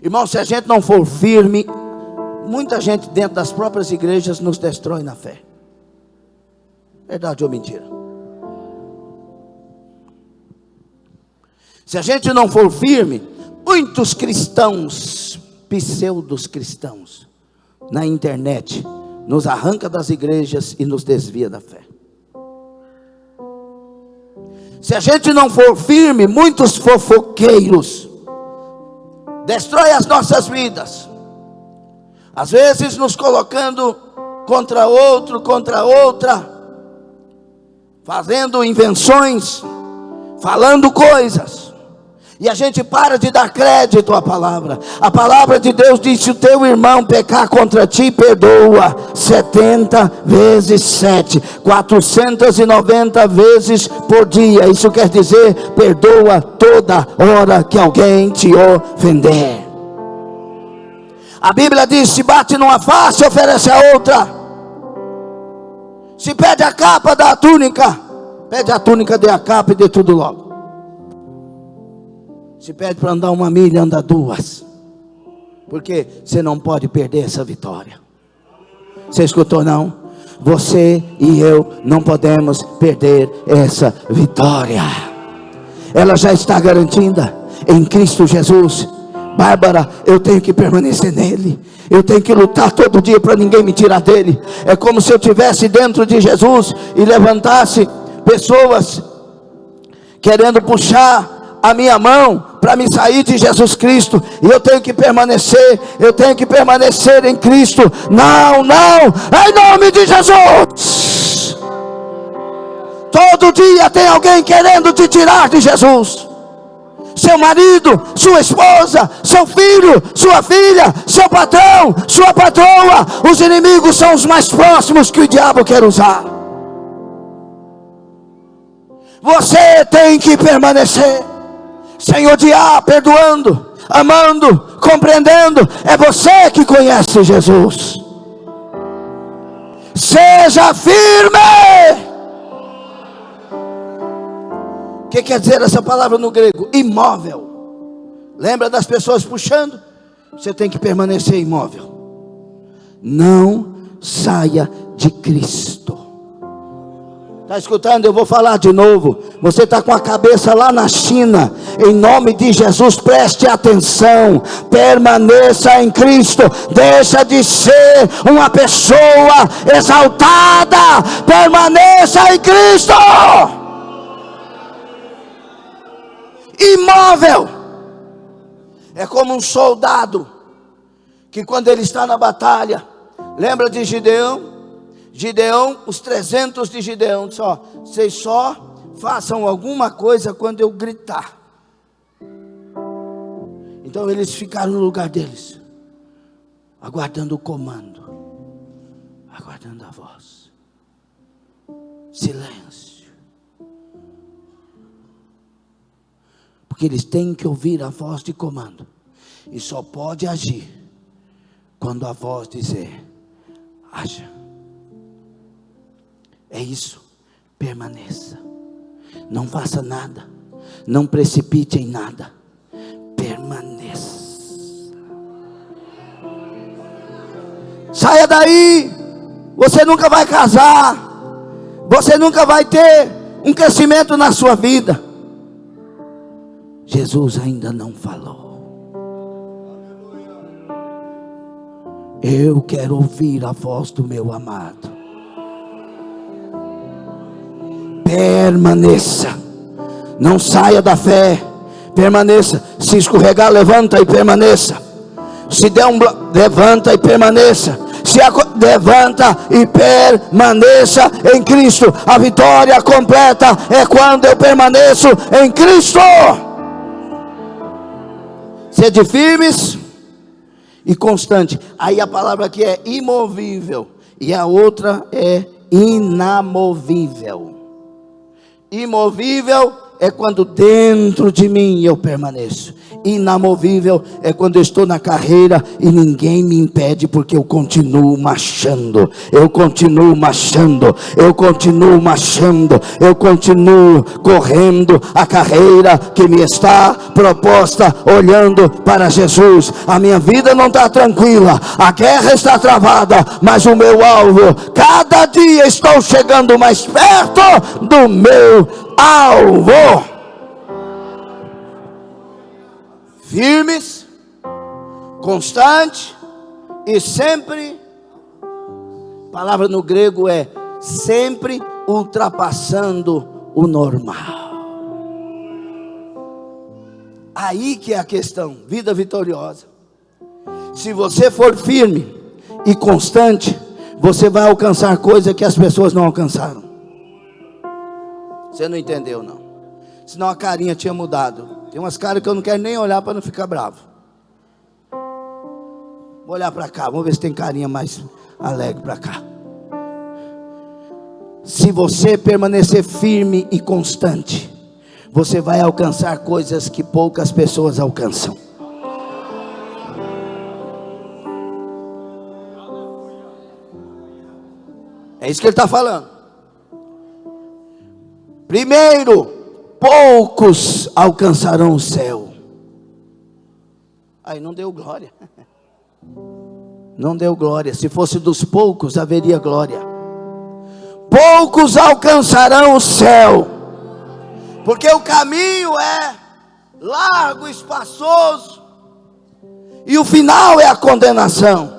Irmão, se a gente não for firme, muita gente dentro das próprias igrejas nos destrói na fé. Verdade ou mentira? Se a gente não for firme, muitos cristãos, pseudos cristãos, na internet, nos arranca das igrejas e nos desvia da fé. Se a gente não for firme, muitos fofoqueiros destrói as nossas vidas. Às vezes nos colocando contra outro, contra outra, fazendo invenções, falando coisas. E a gente para de dar crédito à palavra. A palavra de Deus diz: se o teu irmão pecar contra ti, perdoa 70 vezes 7, 490 vezes por dia. Isso quer dizer, perdoa toda hora que alguém te ofender. A Bíblia diz: se bate numa face, oferece a outra. Se pede a capa, dá a túnica. Pede a túnica, dê a capa e dê tudo logo. Se pede para andar 1 milha, anda 2. Porque você não pode perder essa vitória. Você escutou não? Você e eu não podemos perder essa vitória. Ela já está garantida em Cristo Jesus. Bárbara, eu tenho que permanecer nele. Eu tenho que lutar todo dia para ninguém me tirar dele. É como se eu estivesse dentro de Jesus e levantasse pessoas querendo puxar a minha mão para me sair de Jesus Cristo, e eu tenho que permanecer em Cristo. Não, em nome de Jesus. Todo dia tem alguém querendo te tirar de Jesus. Seu marido, sua esposa, seu filho, sua filha, seu patrão, sua patroa. Os inimigos são os mais próximos que o diabo quer usar. Você tem que permanecer, sem odiar, perdoando, amando, compreendendo. É você que conhece Jesus. Seja firme. O que quer dizer essa palavra no grego? Imóvel. Lembra das pessoas puxando? Você tem que permanecer imóvel. Não saia de Cristo. Está escutando? Eu vou falar de novo. Você está com a cabeça lá na China. Em nome de Jesus, preste atenção. Permaneça em Cristo. Deixa de ser uma pessoa exaltada. Permaneça em Cristo. Imóvel. É como um soldado que quando ele está na batalha, lembra de Gideão? Gideão, os 300 de Gideão, disse: ó, vocês só façam alguma coisa quando eu gritar. Então eles ficaram no lugar deles, aguardando o comando, aguardando a voz. Silêncio. Porque eles têm que ouvir a voz de comando. E só pode agir quando a voz dizer: haja. É isso, permaneça. Não faça nada, não precipite em nada. Permaneça. Saia daí. Você nunca vai casar. Você nunca vai ter um crescimento na sua vida. Jesus ainda não falou. Eu quero ouvir a voz do meu amado. Permaneça. Não saia da fé. Permaneça. Se escorregar, levanta e permaneça. Se der levanta e permaneça. Levanta e permaneça em Cristo. A vitória completa é quando eu permaneço em Cristo. Sede firmes e constante. Aí a palavra aqui é imovível e a outra é inamovível. Imovível é quando dentro de mim eu permaneço. Inamovível é quando eu estou na carreira e ninguém me impede, porque eu continuo marchando. Eu continuo marchando. Eu continuo marchando. Eu continuo correndo a carreira que me está proposta, olhando para Jesus. A minha vida não está tranquila. A guerra está travada, mas o meu alvo, cada dia estou chegando mais perto do meu alvo. Firmes, constante e sempre, palavra no grego é sempre ultrapassando o normal. Aí que é a questão, vida vitoriosa. Se você for firme e constante, você vai alcançar coisas que as pessoas não alcançaram. Você não entendeu não? Senão a carinha tinha mudado. Tem umas caras que eu não quero nem olhar para não ficar bravo. Vou olhar para cá, vamos ver se tem carinha mais alegre para cá. Se você permanecer firme e constante, você vai alcançar coisas que poucas pessoas alcançam. É isso que ele está falando. Primeiro, poucos alcançarão o céu. Aí não deu glória. Não deu glória. Se fosse dos poucos, haveria glória. Poucos alcançarão o céu, porque o caminho é largo, espaçoso, e o final é a condenação.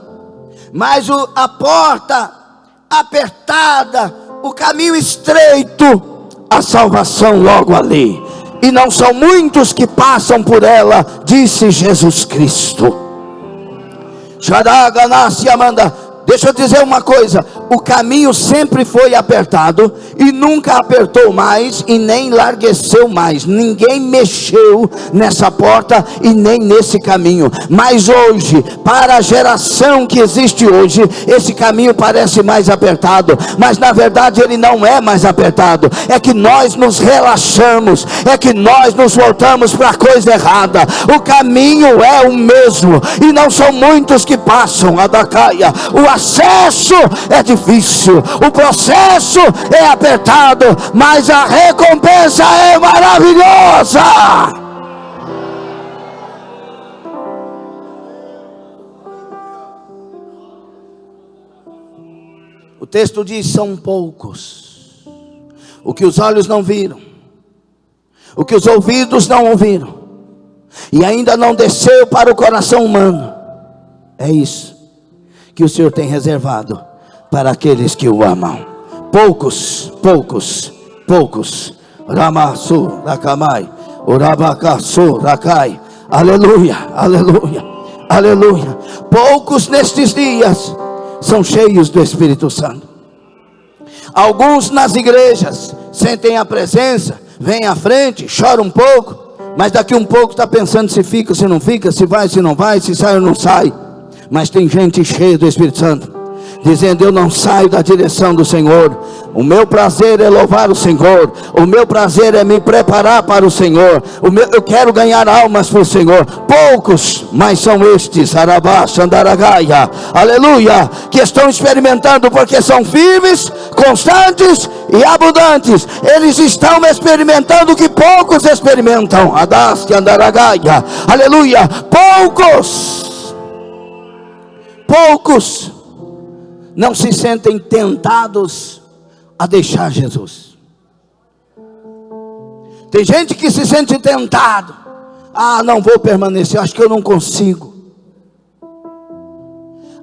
Mas a porta apertada, o caminho estreito, a salvação logo ali, e não são muitos que passam por ela, disse Jesus Cristo. Deixa eu dizer uma coisa: o caminho sempre foi apertado e nunca apertou mais e nem largueceu mais. Ninguém mexeu nessa porta e nem nesse caminho. Mas hoje, para a geração que existe hoje, esse caminho parece mais apertado, mas na verdade ele não é mais apertado. É que nós nos relaxamos, é que nós nos voltamos para a coisa errada. O caminho é o mesmo e não são muitos que passam. Adacaia, o acesso é difícil, o processo é apertado, mas a recompensa é maravilhosa. texto diz: são poucos. O que os olhos não viram, o que os ouvidos não ouviram, e ainda não desceu para o coração humano, é isso que o Senhor tem reservado para aqueles que o amam. Poucos, poucos, poucos. Ramassu, Rakamai, Urabakassu, Rakai. Aleluia, aleluia, aleluia. Poucos nestes dias são cheios do Espírito Santo. Alguns nas igrejas sentem a presença, vêm à frente, choram um pouco, mas daqui um pouco está pensando se fica, se não fica, se vai, se não vai, se sai ou não sai. Mas tem gente cheia do Espírito Santo, dizendo: eu não saio da direção do Senhor. O meu prazer é louvar o Senhor. O meu prazer é me preparar para o Senhor. Eu quero ganhar almas para o Senhor. Poucos, mas são estes, Arabá, Xandaragaia, aleluia, que estão experimentando, porque são firmes, constantes e abundantes. Eles estão experimentando o que poucos experimentam. Adas, Xandaragaia, aleluia. Poucos não se sentem tentados a deixar Jesus. Tem gente que se sente tentado: não vou permanecer, acho que eu não consigo.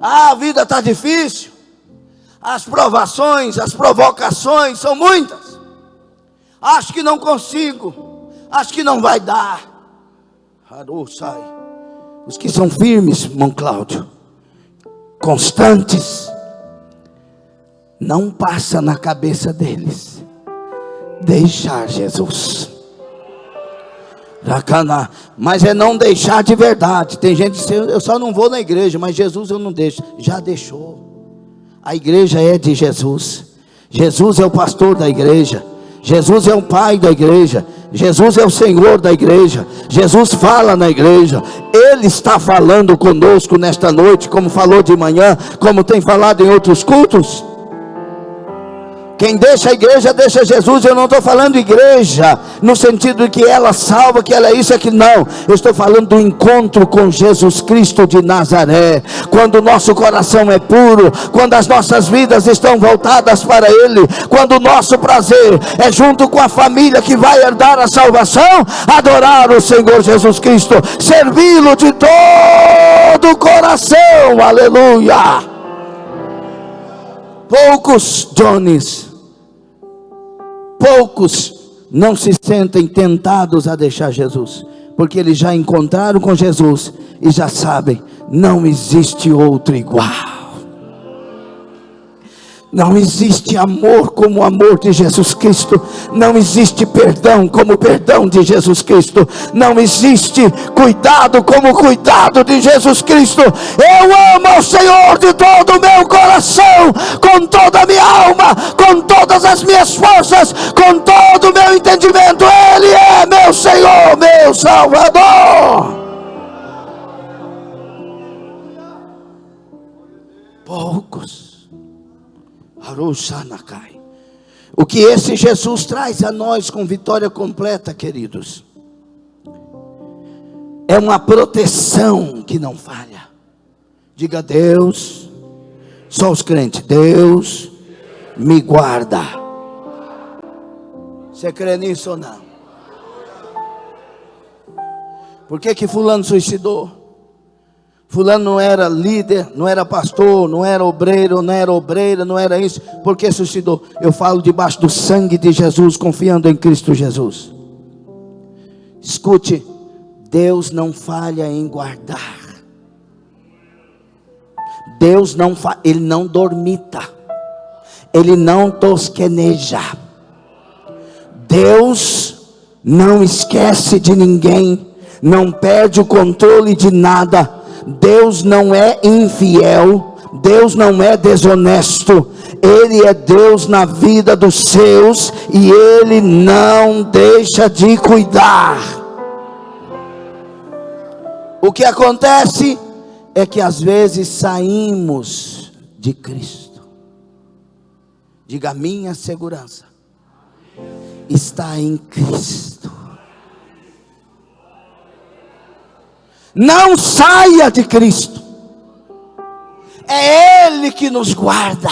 A vida está difícil, as provações, as provocações são muitas, acho que não consigo, acho que não vai dar. Os que são firmes, irmão Cláudio, constantes, não passa na cabeça deles deixar Jesus. Mas é não deixar de verdade. Tem gente que diz: eu só não vou na igreja, mas Jesus eu não deixo. Já deixou. A igreja é de Jesus. Jesus é o pastor da igreja. Jesus é o pai da igreja. Jesus é o Senhor da igreja. Jesus fala na igreja. Ele está falando conosco nesta noite, como falou de manhã, como tem falado em outros cultos. Quem deixa a igreja, deixa Jesus. Eu não estou falando igreja no sentido de que ela salva, que ela é isso, é que não. Eu estou falando do encontro com Jesus Cristo de Nazaré. Quando o nosso coração é puro, quando as nossas vidas estão voltadas para Ele, quando o nosso prazer é junto com a família que vai herdar a salvação, adorar o Senhor Jesus Cristo, servi-lo de todo o coração. Aleluia. Poucos, Jones, poucos não se sentem tentados a deixar Jesus, porque eles já encontraram com Jesus e já sabem: não existe outro igual. Não existe amor como o amor de Jesus Cristo. Não existe perdão como o perdão de Jesus Cristo. Não existe cuidado como o cuidado de Jesus Cristo. Eu amo ao Senhor de todo o meu coração, com toda a minha alma, com todas as minhas forças, com todo o meu entendimento. Ele é meu Senhor, meu Salvador. Poucos. O que esse Jesus traz a nós com vitória completa, queridos, é uma proteção que não falha. Diga: Deus, só os crentes, Deus me guarda. Você crê nisso ou não? Por que fulano suicidou? Fulano não era líder, não era pastor, não era obreiro, não era obreira, não era isso. Por que suicidou? Eu falo debaixo do sangue de Jesus, confiando em Cristo Jesus. Escute, Deus não falha em guardar. Deus não falha, Ele não dormita, Ele não tosqueneja. Deus não esquece de ninguém, não perde o controle de nada. Deus não é infiel, Deus não é desonesto. Ele é Deus na vida dos seus e Ele não deixa de cuidar. O que acontece é que às vezes saímos de Cristo. Diga: minha segurança está em Cristo. Não saia de Cristo. É Ele que nos guarda.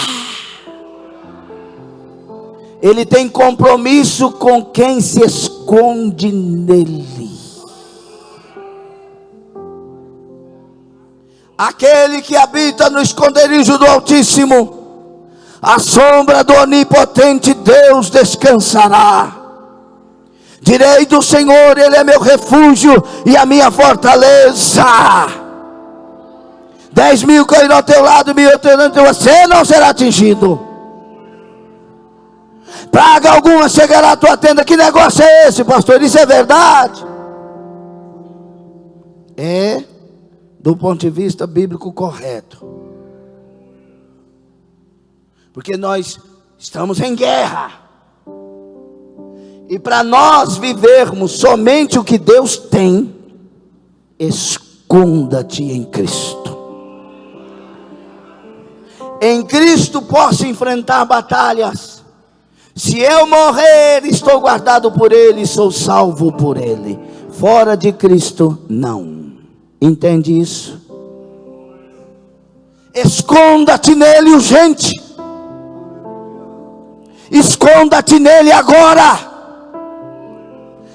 ele tem compromisso com quem se esconde nele. Aquele que habita no esconderijo do Altíssimo, à sombra do onipotente Deus descansará. Direi do Senhor, Ele é meu refúgio e a minha fortaleza. 10.000 cairão ao teu lado, 1.000 você não será atingido. Praga alguma chegará à tua tenda. Que negócio é esse, pastor? Isso é verdade? É, do ponto de vista bíblico correto. Porque nós estamos em guerra. E para nós vivermos somente o que Deus tem, esconda-te em Cristo. Em Cristo posso enfrentar batalhas. Se eu morrer, estou guardado por Ele, sou salvo por Ele. Fora de Cristo, não. Entende isso? Esconda-te nele urgente. Esconda-te nele agora.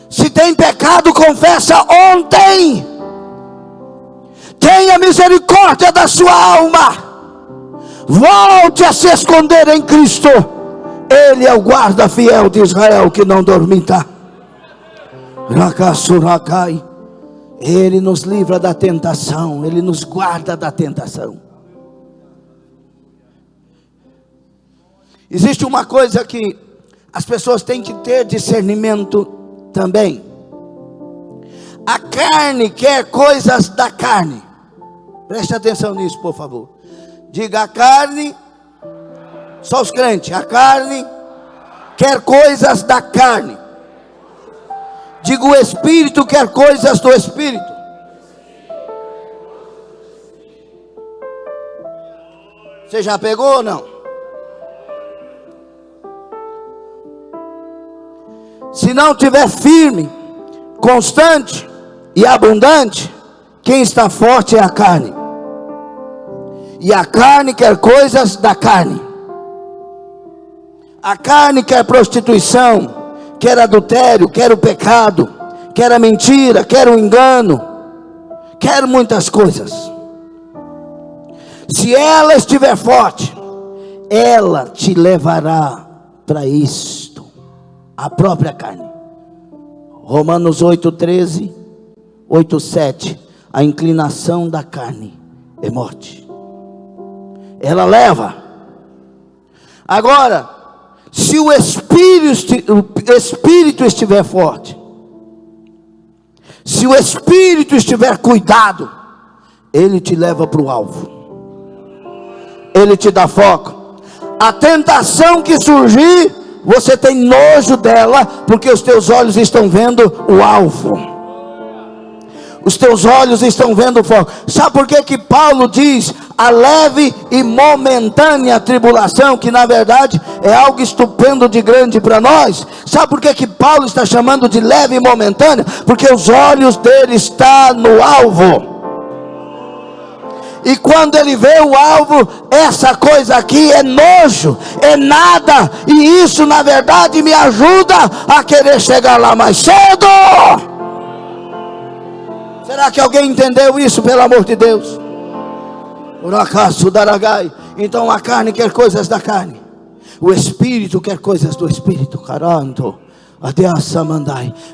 Se tem pecado, confessa ontem. Tenha misericórdia da sua alma. Volte a se esconder em Cristo. Ele é o guarda fiel de Israel que não dormita. Rakasurakai. Ele nos livra da tentação. Ele nos guarda da tentação. Existe uma coisa que as pessoas têm que ter discernimento também. A carne quer coisas da carne. Preste atenção nisso, por favor. Diga: a carne, só os crentes, a carne quer coisas da carne. Diga: o Espírito quer coisas do Espírito. Você já pegou ou não? Se não tiver firme, constante e abundante, quem está forte é a carne. E a carne quer coisas da carne. A carne quer prostituição, quer adultério, quer o pecado, quer a mentira, quer o engano, quer muitas coisas. Se ela estiver forte, ela te levará para isto. A própria carne. Romanos 8:13, 8:7. A inclinação da carne é morte. Ela leva. Agora, se o Espírito estiver forte, se o Espírito estiver cuidado, ele te leva para o alvo. Ele te dá foco. A tentação que surgir, você tem nojo dela, porque os teus olhos estão vendo o alvo. Os teus olhos estão vendo o foco. Sabe por que Paulo diz a leve e momentânea tribulação, que na verdade é algo estupendo de grande para nós? Sabe por que Paulo está chamando de leve e momentânea? Porque os olhos dele estão no alvo. E quando ele vê o alvo, essa coisa aqui é nojo, é nada. E isso na verdade me ajuda a querer chegar lá mais cedo. Será que alguém entendeu isso, pelo amor de Deus? Por acaso daragai. Então a carne quer coisas da carne, o Espírito quer coisas do Espírito. Caranto.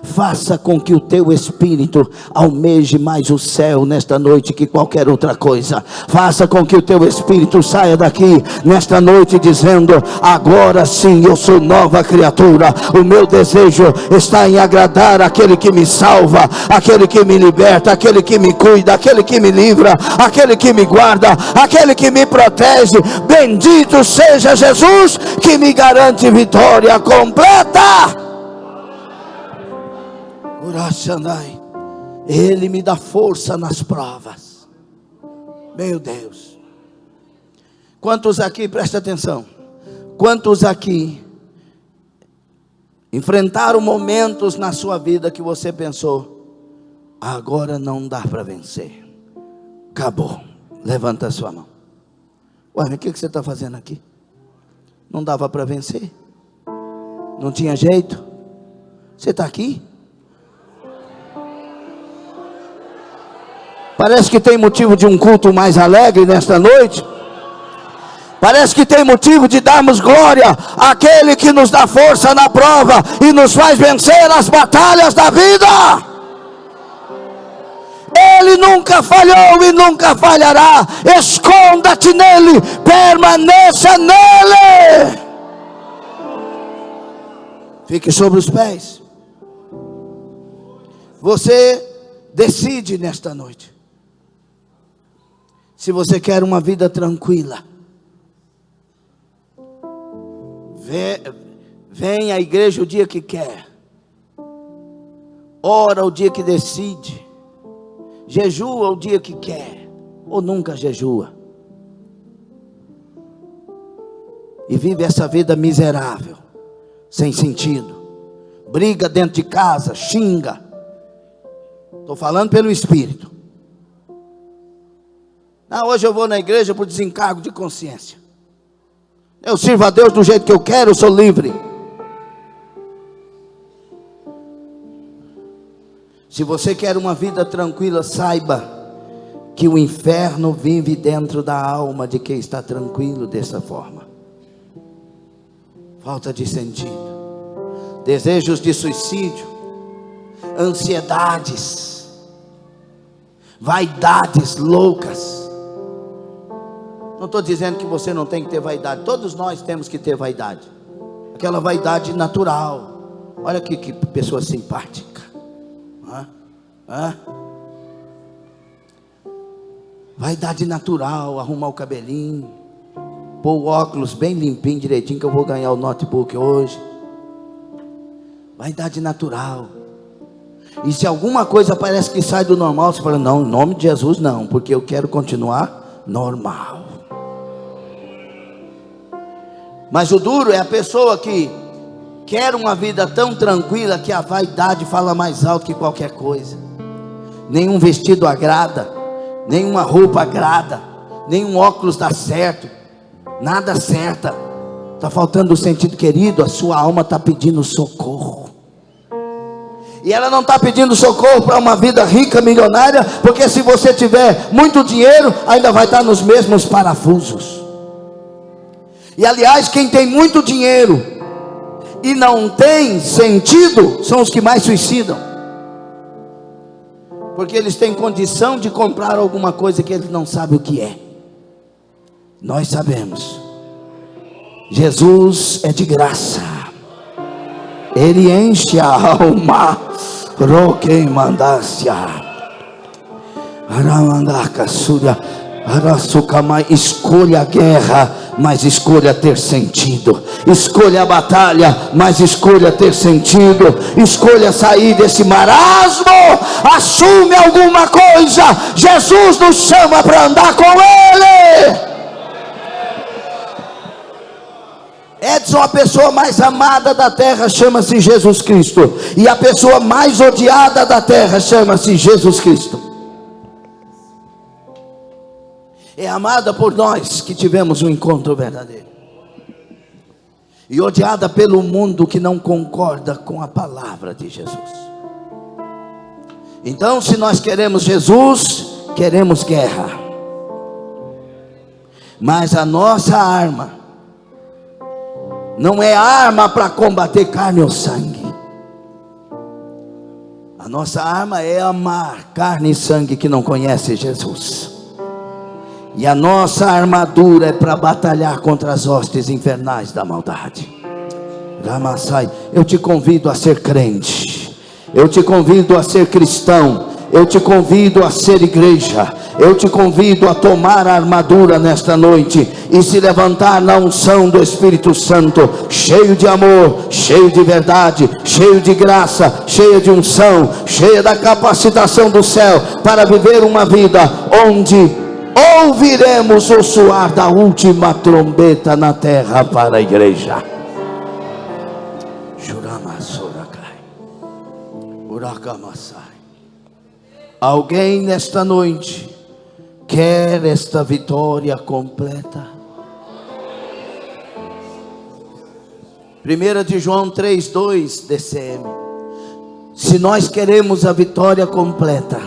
Faça com que o teu espírito almeje mais o céu nesta noite que qualquer outra coisa. Faça com que o teu espírito saia daqui nesta noite dizendo: agora sim eu sou nova criatura. O meu desejo está em agradar aquele que me salva, aquele que me liberta, aquele que me cuida, aquele que me livra, aquele que me guarda, aquele que me protege. Bendito seja Jesus, que me garante vitória completa. Ele me dá força nas provas. Meu Deus. Quantos aqui, presta atenção, quantos aqui enfrentaram momentos na sua vida que você pensou: agora não dá para vencer, acabou? Levanta a sua mão. Ué, mas o que você está fazendo aqui? Não dava para vencer? Não tinha jeito? Você está aqui? Parece que tem motivo de um culto mais alegre nesta noite. Parece que tem motivo de darmos glória àquele que nos dá força na prova e nos faz vencer as batalhas da vida. Ele nunca falhou e nunca falhará. Esconda-te nele, permaneça nele. Fique sobre os pés. Você decide nesta noite se você quer uma vida tranquila. Vem à igreja o dia que quer, ora o dia que decide, jejua o dia que quer, ou nunca jejua, e vive essa vida miserável, sem sentido, briga dentro de casa, xinga. Estou falando pelo Espírito. Não, hoje eu vou na igreja por desencargo de consciência. Eu sirvo a Deus do jeito que eu quero, eu sou livre. Se você quer uma vida tranquila, saiba que o inferno vive dentro da alma de quem está tranquilo dessa forma. Falta de sentido, desejos de suicídio, ansiedades, vaidades loucas. Não estou dizendo que você não tem que ter vaidade. Todos nós temos que ter vaidade. Aquela vaidade natural. Olha que pessoa simpática. Vaidade natural. Arrumar o cabelinho, pôr o óculos bem limpinho, direitinho, que eu vou ganhar o notebook hoje. Vaidade natural. E se alguma coisa parece que sai do normal, você fala, não, em nome de Jesus não, porque eu quero continuar normal. Mas o duro é a pessoa que quer uma vida tão tranquila que a vaidade fala mais alto que qualquer coisa. Nenhum vestido agrada, nenhuma roupa agrada, nenhum óculos dá certo, nada acerta. Está faltando o sentido, querido. A sua alma está pedindo socorro. E ela não está pedindo socorro para uma vida rica, milionária, porque se você tiver muito dinheiro, ainda vai estar nos mesmos parafusos. E aliás, quem tem muito dinheiro e não tem sentido, são os que mais suicidam. Porque eles têm condição de comprar alguma coisa que eles não sabem o que é. Nós sabemos. Jesus é de graça. Ele enche a alma. Roquem mandácia. Aramandaca súria. Arasucamai. Escolha a guerra, mas escolha ter sentido. Escolha a batalha, mas escolha ter sentido. Escolha sair desse marasmo. Assume alguma coisa. Jesus nos chama para andar com Ele. Edson, a pessoa mais amada da terra chama-se Jesus Cristo. E a pessoa mais odiada da terra chama-se Jesus Cristo. É amada por nós que tivemos um encontro verdadeiro, e odiada pelo mundo que não concorda com a palavra de Jesus. Então, se nós queremos Jesus, queremos guerra. Mas a nossa arma não é arma para combater carne ou sangue. A nossa arma é amar carne e sangue que não conhece Jesus. E a nossa armadura é para batalhar contra as hostes infernais da maldade. Ramassai, eu te convido a ser crente. Eu te convido a ser cristão. Eu te convido a ser igreja. Eu te convido a tomar a armadura nesta noite e se levantar na unção do Espírito Santo, cheio de amor, cheio de verdade, cheio de graça, cheio de unção, cheio da capacitação do céu, para viver uma vida onde ouviremos o soar da última trombeta na terra para a igreja. Alguém nesta noite quer esta vitória completa? 1 de João 3:2, DCM. Se nós queremos a vitória completa,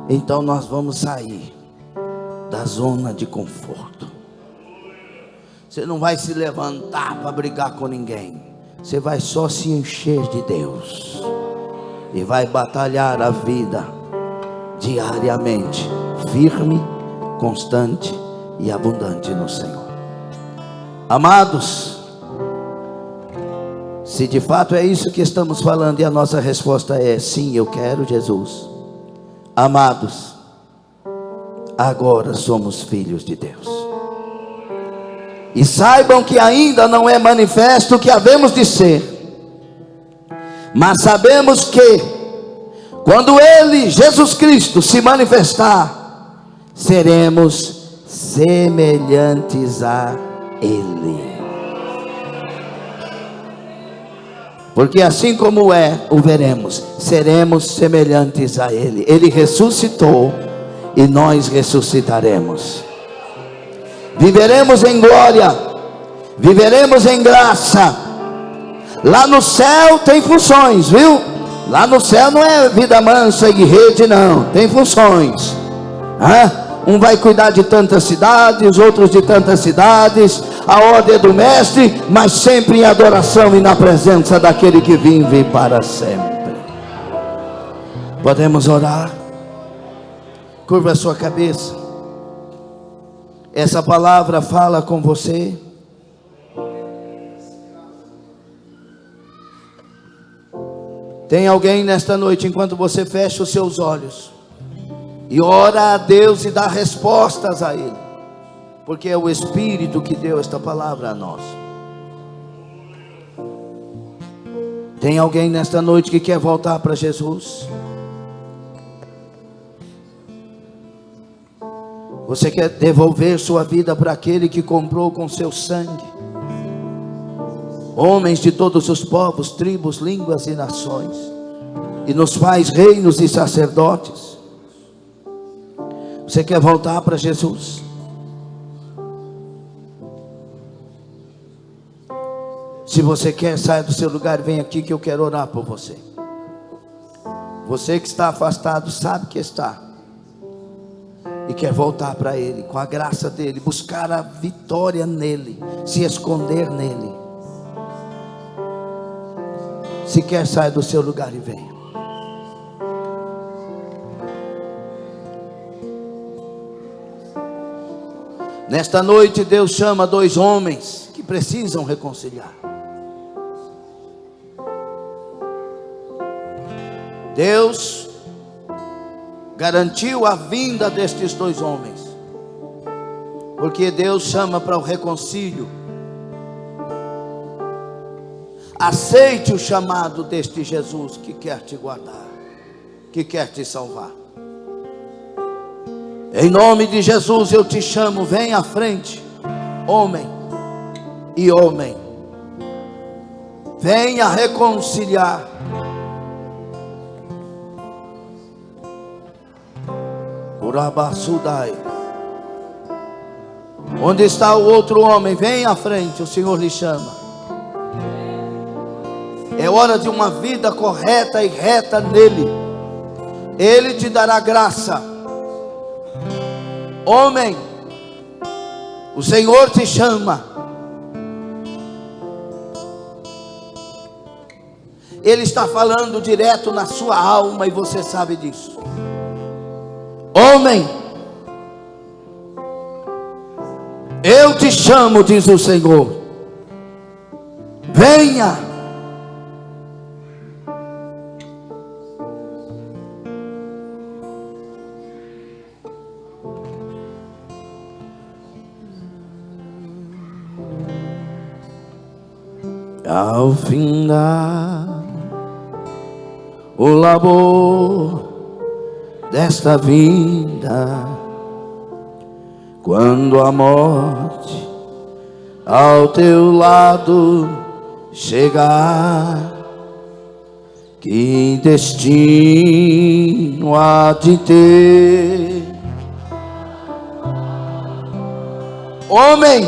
então nós vamos sair da zona de conforto. Você não vai se levantar para brigar com ninguém. Você vai só se encher de Deus e vai batalhar a vida diariamente, firme, constante e abundante no Senhor. Amados, se de fato é isso que estamos falando e a nossa resposta é sim, eu quero Jesus. Amados, agora somos filhos de Deus. E saibam que ainda não é manifesto o que havemos de ser, mas sabemos que quando Ele, Jesus Cristo, se manifestar, seremos semelhantes a Ele. Porque assim como o veremos, seremos semelhantes a Ele. Ele ressuscitou e nós ressuscitaremos. Viveremos em glória, viveremos em graça. Lá no céu tem funções, viu? Lá no céu não é vida mansa e rede, não. Tem funções. Um vai cuidar de tantas cidades, outros de tantas cidades. A ordem é do mestre, mas sempre em adoração e na presença daquele que vive para sempre. Podemos orar? Curva a sua cabeça. Essa palavra fala com você. Tem alguém nesta noite, enquanto você fecha os seus olhos e ora a Deus e dá respostas a Ele, porque é o Espírito que deu esta palavra a nós. Tem alguém nesta noite que quer voltar para Jesus? Você quer devolver sua vida para aquele que comprou com seu sangue homens de todos os povos, tribos, línguas e nações, e nos faz reinos e sacerdotes? Você quer voltar para Jesus? Se você quer, saia do seu lugar e vem aqui que eu quero orar por você. Você que está afastado sabe que está e quer voltar para Ele, com a graça dEle, buscar a vitória nele, se esconder nele. Se quer, saia do seu lugar e venha. Nesta noite Deus chama dois homens que precisam reconciliar. Deus garantiu a vinda destes dois homens, porque Deus chama para o reconcílio. Aceite o chamado deste Jesus que quer te guardar, que quer te salvar. Em nome de Jesus eu te chamo, vem à frente, homem e homem, venha reconciliar. Onde está o outro homem? Vem à frente, o Senhor lhe chama. É hora de uma vida correta e reta nele. Ele te dará graça. Homem, o Senhor te chama. Ele está falando direto na sua alma e você sabe disso. Homem, eu te chamo, diz o Senhor. Venha. Ao findar o labor desta vida, quando a morte ao teu lado chegar, que destino há de ter? Homem,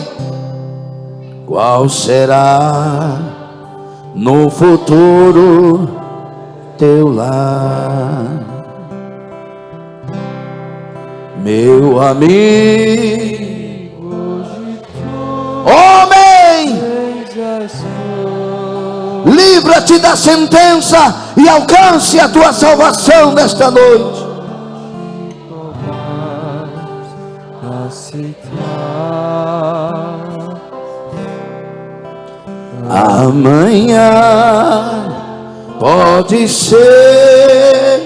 qual será no futuro teu lar. Meu amigo, homem, livra-te da sentença e alcance a tua salvação nesta noite. Amanhã pode ser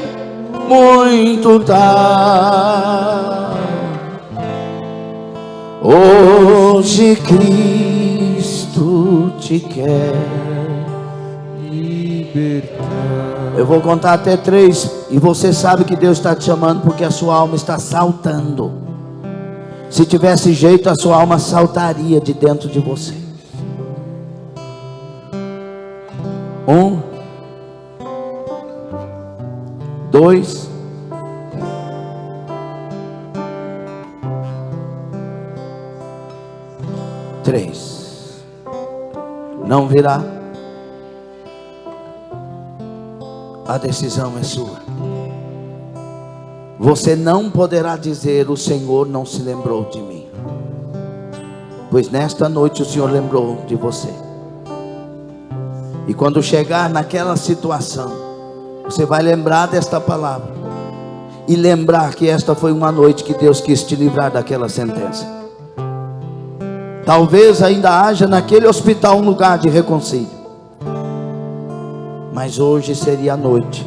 muito tarde. Hoje Cristo te quer libertar. Eu vou contar até 3 e você sabe que Deus está te chamando porque a sua alma está saltando. Se tivesse jeito, a sua alma saltaria de dentro de você. 1, 2, 3. Não virá. A decisão é sua. Você não poderá dizer: o Senhor não se lembrou de mim. Pois nesta noite o Senhor lembrou de você. E quando chegar naquela situação, você vai lembrar desta palavra. E lembrar que esta foi uma noite que Deus quis te livrar daquela sentença. Talvez ainda haja naquele hospital um lugar de reconcílio. Mas hoje seria a noite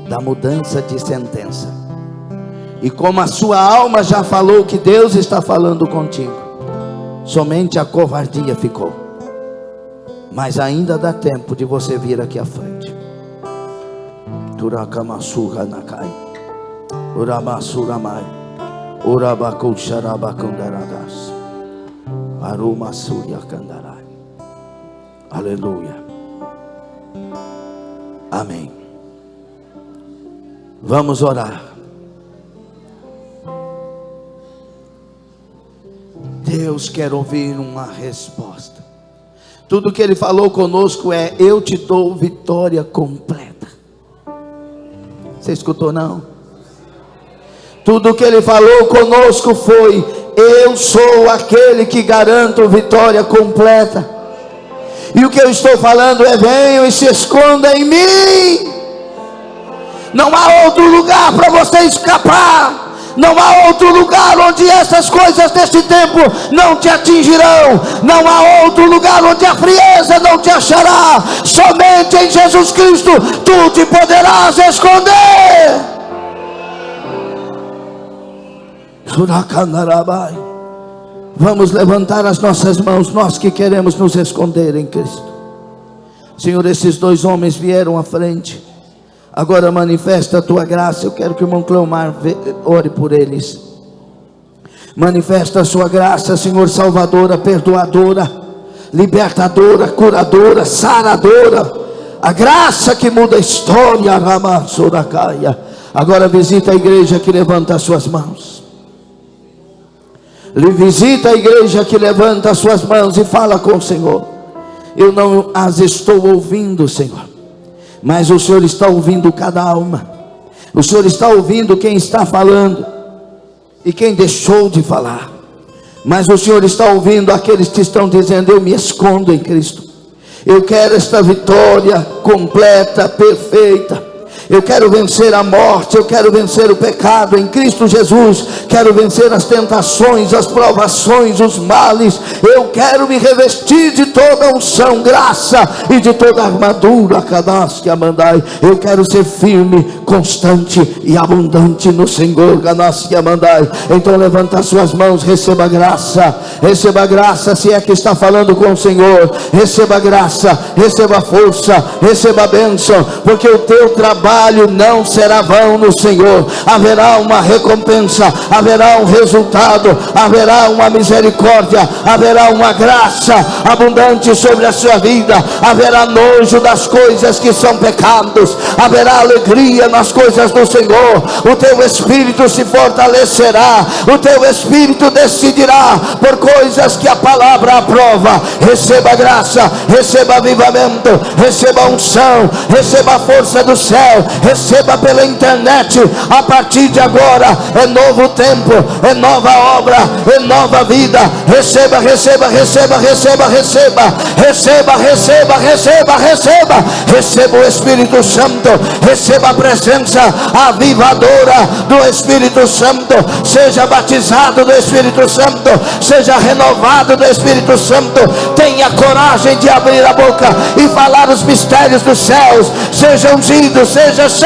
da mudança de sentença. E como a sua alma já falou que Deus está falando contigo, somente a covardia ficou. Mas ainda dá tempo de você vir aqui à frente. Turakamasura nakai, Uramasuramai, Urabakusharabakundaras, Arumasuria kandarai. Aleluia. Amém. Vamos orar. Deus quer ouvir uma resposta. Tudo que Ele falou conosco é: eu te dou vitória completa. Você escutou não? Tudo que Ele falou conosco foi: eu sou aquele que garanto vitória completa. E o que eu estou falando é: venham e se escondam em mim. Não há outro lugar para você escapar. Não há outro lugar onde essas coisas deste tempo não te atingirão. Não há outro lugar onde a frieza não te achará. Somente em Jesus Cristo tu te poderás esconder. Vamos levantar as nossas mãos, nós que queremos nos esconder em Cristo. Senhor, esses 2 homens vieram à frente. Agora manifesta a tua graça. Eu quero que o irmão Cleomar ore por eles. Manifesta a sua graça, Senhor, salvadora, perdoadora, libertadora, curadora, saradora. A graça que muda a história. Agora visita a igreja que levanta as suas mãos. Visita a igreja que levanta as suas mãos e fala com o Senhor. Eu não as estou ouvindo, Senhor, mas o Senhor está ouvindo cada alma. O Senhor está ouvindo quem está falando e quem deixou de falar. Mas o Senhor está ouvindo aqueles que estão dizendo: eu me escondo em Cristo. Eu quero esta vitória completa, perfeita. Eu quero vencer a morte, eu quero vencer o pecado em Cristo Jesus. Quero vencer as tentações, as provações, os males. Eu quero me revestir de toda a unção, graça e de toda a armadura. Cadasque Amandai. Eu quero ser firme, constante e abundante no Senhor. Cadasque Amandai. Então levanta as suas mãos, receba graça. Receba graça, se é que está falando com o Senhor. Receba graça, receba força, receba bênção, porque o teu trabalho não será vão no Senhor. Haverá uma recompensa, haverá um resultado, haverá uma misericórdia, haverá uma graça abundante sobre a sua vida. Haverá nojo das coisas que são pecados, haverá alegria nas coisas do Senhor. O teu espírito se fortalecerá, o teu espírito decidirá por coisas que a palavra aprova. Receba graça, receba avivamento, receba unção, receba a força do céu, receba pela internet. A partir de agora é novo tempo, é nova obra, é nova vida. Receba, receba, receba, receba, receba, receba, receba, receba, receba. Receba o Espírito Santo, receba a presença avivadora do Espírito Santo. Seja batizado do Espírito Santo, seja renovado do Espírito Santo. Tenha coragem de abrir a boca e falar os mistérios dos céus. Seja ungido, seja cheio.